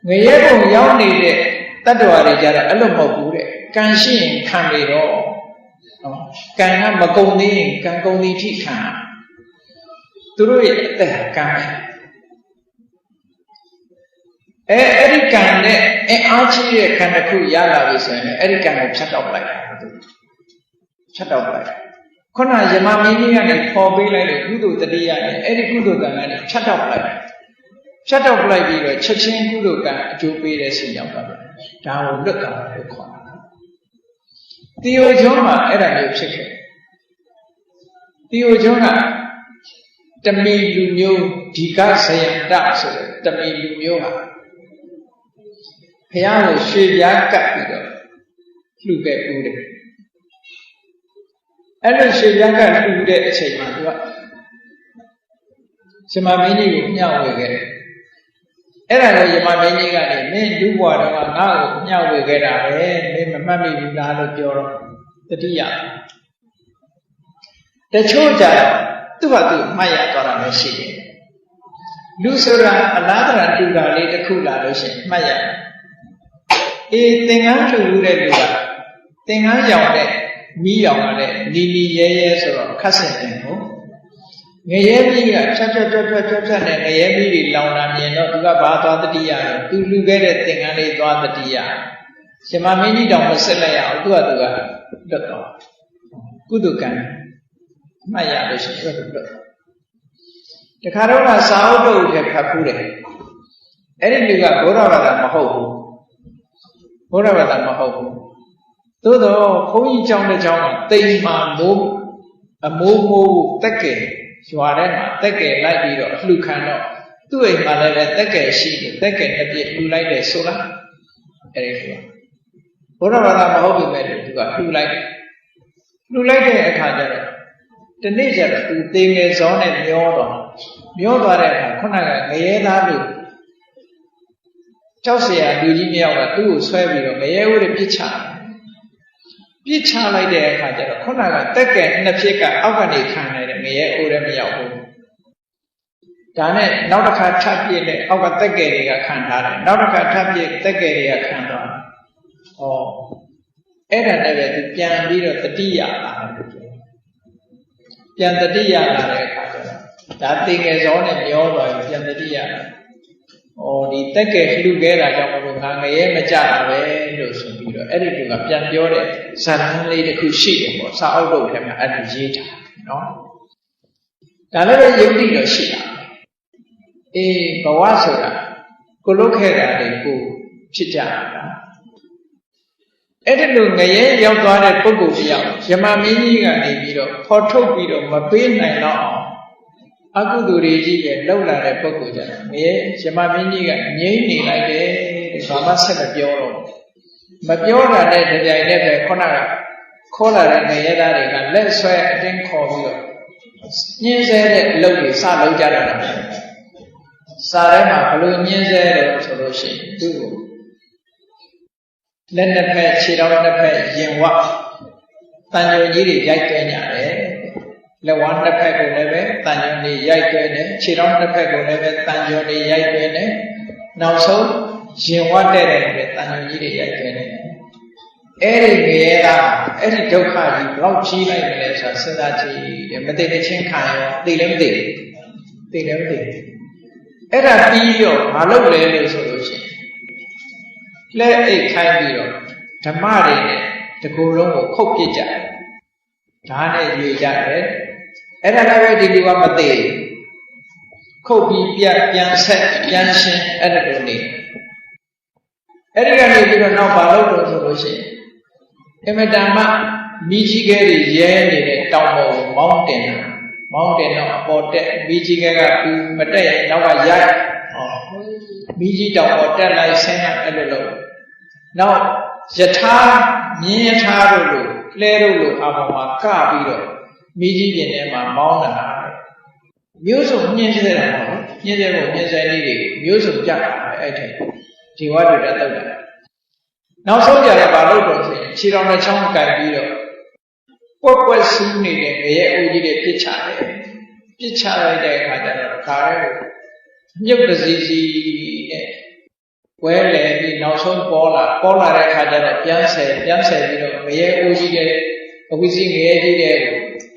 ငရဲပုံရောက်နေတဲ့တတ္တဝါတွေကြတော့အဲ့လိုမဟုတ်ဘူးတဲ့ကံရှိရင်ခံနေတော့ကံကမကုန်သေးရင်ကံကုန်သည်ထိခံသူတို့ရဲ့အသက်ကံအဲ့ဒီကံနဲ့အားကြီးတဲ့ကံတစ်ခုရလာပြီဆိုရင်အဲ့ဒီကံကိုဖြတ်တောက်လိုက်တာဖြတ်တောက်လိုက်ခုနယမမင်းကြီးကနေပေါ်ပေးလိုက်တဲ့ကုသိုလ်တတိယနဲ့အဲ့ဒီကုသိုလ်ကံကနေဖြတ်တောက်လိုက်ဖြတ်တောက်လိုက်ပြီးတော့ချက်ချင်းကုသိုလ်ကံအကျိုးပေးတဲ့ဆင်ရောက်တာပဲဒါကိုလွတ်တာလို့ခေါ်တာတီယိုကျွန်းမှာအဲ့ဒါမျိုးဖြစ်ခဲ့တီယိုကျွန်းကတမီလူမျိုးဒီကဆယန္တဆိုတဲ့တမီလူမျိုးဟာဘုရားကိုရွှေပြားကပ်ပြီးတော့လှူခဲ့ဦးတယ် အဲ့လိုရွှေပြားကလှူတဲ့အချိန်မှာသူကရှင်မမင်းကြီးကိုမျှဝေခဲ့တယ်အဲ့ဒါကိုရှင်မမင်းကြီးကနေမင်းလူဘွားတော်ကငါ့ကိုမျှဝေခဲ့တာပဲမင်းမမှတ်မိဘူးလားလို့ပြောတော့တတိယတချို့ကြတော့သူ့ဘာသူမှတ်ရသွားတာလည်းရှိတယ်လူဆိုတာအလားတရာတူတာလေးတစ်ခုလာလို့ရှိရင်မှတ်ရအေးသင်္ကန်းလှူတဲ့လူကသင်္ကန်းရောင်တဲ့မီးရောင်ကလည်းနီနီရဲရဲဆိုတော့ခက်ဆင်တယ်နော်ငရဲမီးကဖြတ်နဲ့ငရဲမီးတွေလောင်လာမြင်တော့သူကဘာသွားတတိယလဲသူလှူခဲ့တဲ့သင်္ကန်းလေးသွားတတိယရှင်မမင်းကြီးတောင်မဆက်လိုက်ရအောင်သူကလွတ်တော့ကုသကံမှတ်ရလို့ရှိရင်လွတ်တခါတော့စာအုပ်တို့ထက်ဖတ်ဖူးတယ်အဲ့ဒီလူကဘုရားဘာသာမဟုတ်ဘူးဘုရားဘာသာမဟုတ်ဘူးသို့တော့ဘုန်းကြီးကျောင်းတစ်ကျောင်းကတိမ်မာမိုးအမိုးမိုးတက်ကဲရွာထဲမှာတက်ကဲလိုက်ပြီးတော့လှူခံတော့သူ့အိမ်မှာလည်းတက်ကဲရှိတယ်တက်ကဲတစ်ပြည့်လှူလိုက်တယ်ဆိုလားအဲ့ဒီလိုဘုရားဘာသာမဟုတ်ပြီပဲသူကလှူလိုက်တဲ့အခါကျတော့ဒီနေ့ကျတော့သူသေငယ်စောနဲ့မျောသွားတဲ့အခါခုနကငရဲသားလူကြောက်เสียလူကြီးမြောက်ကသူ့ကိုဆွဲပြီးတော့ငရဲဦးတွေပြစ်ချလိုက်တဲ့အခါကျတော့ခုနကတက်ကဲနှစ်ဖြစ်ကအောက်ကနေခံနေတယ်ငရဲဦးတွေမရောက်ဘူးဒါနဲ့နောက်တစ်ခါထပ်ပြစ်တဲ့အောက်ကတက်ကဲတွေကခံထားတယ်နောက်တစ်ခါထပ်ပြစ်တက်ကဲတွေကခံသွားတယ်ဩအဲ့ဒါနဲ့ပဲသူပြန်ပြီးတော့တတိယလာတယ်ပြန်တတိယလာတဲ့အခါကျတော့ဒါသေငယ်စောနဲ့မျောသွားပြီပြန်တတိယလာဒီတက်ကဲလှူခဲ့တာကြောင့်မလို့ငါငရဲမကြတာပဲလို့ဆိုပြီးတော့အဲ့ဒီလူကပြန်ပြောတဲ့ဇာတ်လမ်းလေးတစ်ခုရှိတယ်ပေါ့စာအုပ်တို့ထဲမှာအဲ့ဒီရေးထားနော်ဒါလည်းပဲယုတ်တိတော့ရှိတာအေးဘဝဆိုတာကိုလုတ်ခဲ့တာတွေကိုဖြစ်ကြတာအဲ့ဒီလိုငရဲရောက်သွားတဲ့ပုဂ္ဂိုလ်တယောက်ယမမင်းကြီးကနေပြီးတော့ခေါ်ထုတ်ပြီးတော့မပေးနိုင်တော့အကုသိုလ်တွေကြီးပဲလှုပ်လာတဲ့ပုဂ္ဂိုလ်ကြတယ်ငရဲယမမင်းကြီးကငြိမ့်နေလိုက်တယ်ဘာမှဆက်မပြောတော့မပြောတာနဲ့ကြိုင်နဲ့ပဲခုနကခေါ်လာတဲ့ငရဲသားတွေကလက်ဆွဲအတင်းခေါ်ပြီးတော့ညှင်းဆဲတဲ့အလုပ်တွေစလုပ်ကြတာစာထဲမှာဘလို့ညှင်းဆဲတယ်ဆိုလို့ရှိရင်သူ့ကိုလက်နှစ်ဖက်ခြေထောက်နှစ်ဖက်ရင်ဝတန်ကြုံကြီးတွေရိုက်တွဲကြတယ်လက်ဝါးနှစ်ဖက်ကိုလည်းပဲတန်ကြုံတွေရိုက်တွဲတယ်ခြေထောက်နှစ်ဖက်ကိုလည်းပဲတန်ကြုံတွေရိုက်တွဲတယ်နောက်ဆုံးရင်ဝတဲ့တယ်ပဲတန်ကြုံကြီးတွေရိုက်တွဲတယ်အဲ့ဒီငရဲကအဲ့ဒီဒုက္ခကြီးဘလောက်ကြီးလိုက်မလဲဆိုတာစဉ်းစားကြည့်တယ်မသိတဲ့ချင်းခံရောသိလည်းမသိဘူးအဲ့ဒါပြီးတော့မလုပ်လဲလို့ဆိုလို့ရှိရင်လက်အိတ်ခိုင်းပြီးတော့ဓမ္မတွေနဲ့တကူလုံးကိုခုတ်ပစ်ကြတယ်ဓာတ်နဲ့ရွေကြတယ်အဲ့ဒါလည်းပဲဒီလူကမသိခုတ်ပြီးပြန်ဆက်ပြန်ရှင်းအဲ့ဒါလိုနေအဲ့ဒီကနေပြီးတော့နောက်ဘာလုပ်တော့ဆိုလို့ရှိရင်အမတန်မှမိကြီးကဲတွေရဲနေတဲ့တောင်ပေါ်ကိုမောင်းတင်တော့အပေါ်တက်မိကြီးကဲကဘူးမတက်ရင်နောက်ကရိုက်မိကြီးတောင်ပေါ်တက်လိုက်ဆင်းလိုက်အဲ့လိုလုပ်နောက်ယထာမြင်းယထာတို့လိုလှဲတို့လိုအပေါ်မှာကပြီးတော့မိကြီးပြင်ထဲမှာမောင်းတာမျိုးစုံညှင်းဆဲတာပေါ့ညှင်းဆဲဖို့ညှင်းဆဲလေးတွေမျိုးစုံကြတာအဲ့ထဲဒီဝါတို့တက်တော့တာနောက်ဆုံးကြတယ်ဘာလို့တော့ဆိုရင်ခြေတော်နဲ့ချောင်းကန်ပြီးတော့ပွက်ဆူးနေတဲ့ငရဲအိုးကြီးတွေပြစ်ချလိုက်တဲ့အခါကျတော့ခါရဲမြုပ်တစီစီနဲ့ဝဲလေပြီးနောက်ဆုံးပေါ်လာတဲ့အခါကျတော့ပြန်ဆယ်ပြီးတော့ငရဲအိုးကြီးတဲ့ဝိစီငရဲကြီးတဲ့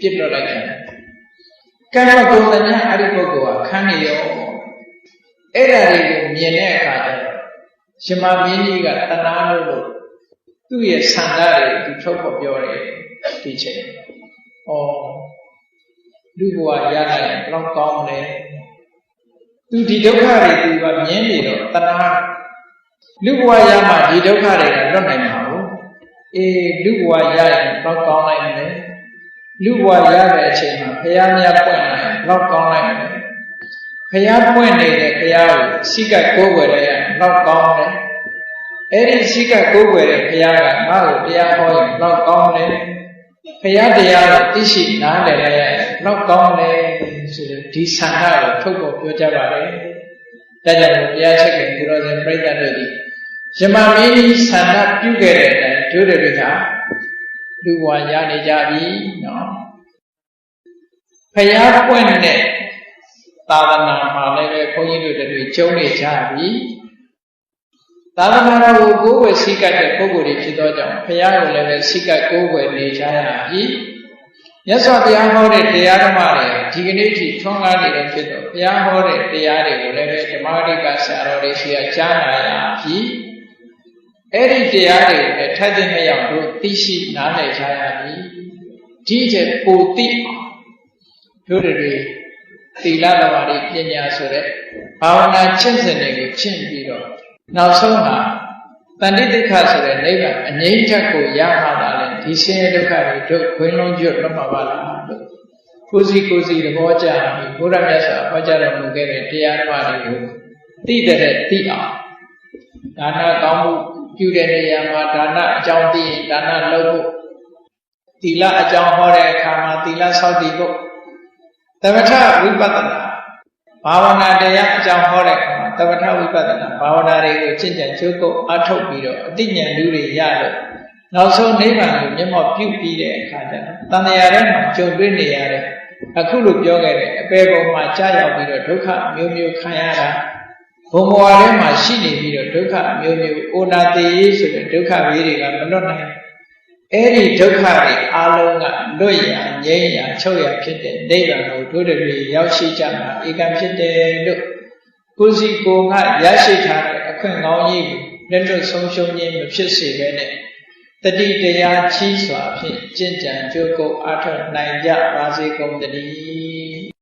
ပြစ်တော့လိုက်တယ်ကံမကုံတဲ့ညအဲ့ဒီပုဂ္ဂိုလ်ကခန်းနေရောအဲ့ဒါတွေကိုမြင်တဲ့အခါကျတော့ရှင်မမင်းကြီးကတဏှာလို့သူ့ရဲ့ဆန္ဒတွေသူထုတ်ဖို့ပြောတယ်ဒီချိန်လူဘဝရလိုက်ရင်ဘယ်တော့ကောင်းမလဲသူဒီဒုက္ခတွေသူကမြင်နေတော့တဏှာလူဘဝရမှဒီဒုက္ခတွေကလွတ်နိုင်မှာဘူးလူဘဝရရင်ဘယ်တော့ကောင်းနိုင်မလဲလူဘဝရတဲ့အချိန်မှာဘုရားမြတ်ပွင့်လာရင်ဘယ်တော့ကောင်းနိုင်မလဲဘုရားပွင့်နေတဲ့ဘုရားကိုစိတ်ကကိုးကွယ်ရရင်ဘယ်တော့ကောင်းလဲအဲ့ဒီစိတ်ကကိုးကွယ်တဲ့ဘုရားကငါ့ကိုတရားဟောရင်ဘယ်တော့ကောင်းလဲ ဘုရားတရားကိုသိရှိနားလည်လဲတော့ကောင်းတယ်ဆိုတော့ဒီဆန္ဒကိုထုတ်ပေါ်ပြောကြပါတယ်ဒါကြောင့်ဘုရားချက်ခင်သူတော်စင်ပြိဿတို့ဒီယမမင်းကြီးဆန္ဒပြုခဲ့တဲ့အတိုင်းတို့တွေကလူဘဝရနေကြပြီနော်ဘုရားပွင့်တဲ့သာသနာမှာလည်းပဲဘုန်းကြီးတို့တွေကျုံနေကြပြီသာသနာတော်ကိုကိုယ်ဝယ်စိတ်ကတဲ့ပုဂ္ဂိုလ်တွေဖြစ်သောကြောင့်ဘုရားကိုလည်းပဲစိတ်ကကိုယ်ဝယ်နေကြရပြီမြတ်စွာဘုရားဟောတဲ့တရားဓမ္မတွေဒီကနေ့ထိထွန်းကားနေတယ်ဖြစ်တော့ဘုရားဟောတဲ့တရားတွေကိုလည်းပဲဓမ္မဂရိကဆရာတော်တွေရှိရကြားနာရပြီအဲ့ဒီတရားတွေကိုလည်းထပ်တဲ့မရောက်တို့သိရှိနားလည်ကြရပြီဒီချက်ပိုသိတို့တွေသီလတော်ဘာတွေပညာဆိုတဲ့ဘာဝနာကျင့်စဉ်တွေကိုကျင့်ပြီးတော့နောက်ဆုံးဟာတဏှိဒုက္ခဆိုတဲ့နိဗ္ဗာန်အငြိမ့်ချက်ကိုရမှသာလေဒီဆင်းရဲဒုက္ခတွေတို့ခွင်းလုံးကျွတ်လွတ်မှာပါလားလို့ကိုယ်စီသဘောကျပြီးဘုရားမြတ်စွာဟောကြားတော်မူခဲ့တဲ့တရားဓမ္မတွေကိုသိတဲ့သိအောင်ဒါနကောင်းမှုပြုတဲ့နေရာမှာဒါနအကြောင်းသိရင်ဒါနလုပ်ဖို့သီလအကြောင်းဟောတဲ့အခါမှာသီလဆောက်တည်ဖို့သမထဝိပဿနာဘာဝနာတရားအကြောင်းဟောတဲ့အခါမှာသမထဝိပဿနာဘာဝနာတွေကိုကျင့်ကြံကြိုးကုပ်အထုတ်ပြီးတော့အတိညာလူတွေရလို့နောက်ဆုံးနိဗ္ဗာန်ကိုမျက်မှောက်ပြုပြီးတဲ့အခါကျတော့တဏှာထဲမှာကြုံတွေ့နေရတဲ့အခုလိုပြောခဲ့တဲ့အပေပုံမှာကြာရောက်ပြီးတော့ဒုက္ခမျိုးမျိုးခံရတာဘုံဘဝထဲမှာရှိနေပြီးတော့ဒုက္ခမျိုးမျိုးအိုနာတေးဆိုတဲ့ဒုက္ခဘေးတွေကမလွတ်နိုင်အဲ့ဒီဒုက္ခတွေအလုံးကလွတ်ရငြိမ်းရချုပ်ရဖြစ်တဲ့နိဗ္ဗာန်ကိုတို့တွေရောက်ရှိကြမှာဧကံဖြစ်တယ်လို့ကိုယ်စီကိုယ်ကရရှိထားတဲ့အခွင့်ကောင်းကြီးကိုလက်လွတ်ဆုံးရှုံးခြင်းမဖြစ်စေဘဲနဲ့တတိတရားကြီးစွာဖြင့်ကျင့်ကြံကြိုးကုပ်အားထုတ်နိုင်ကြပါစေကုန်သတည်း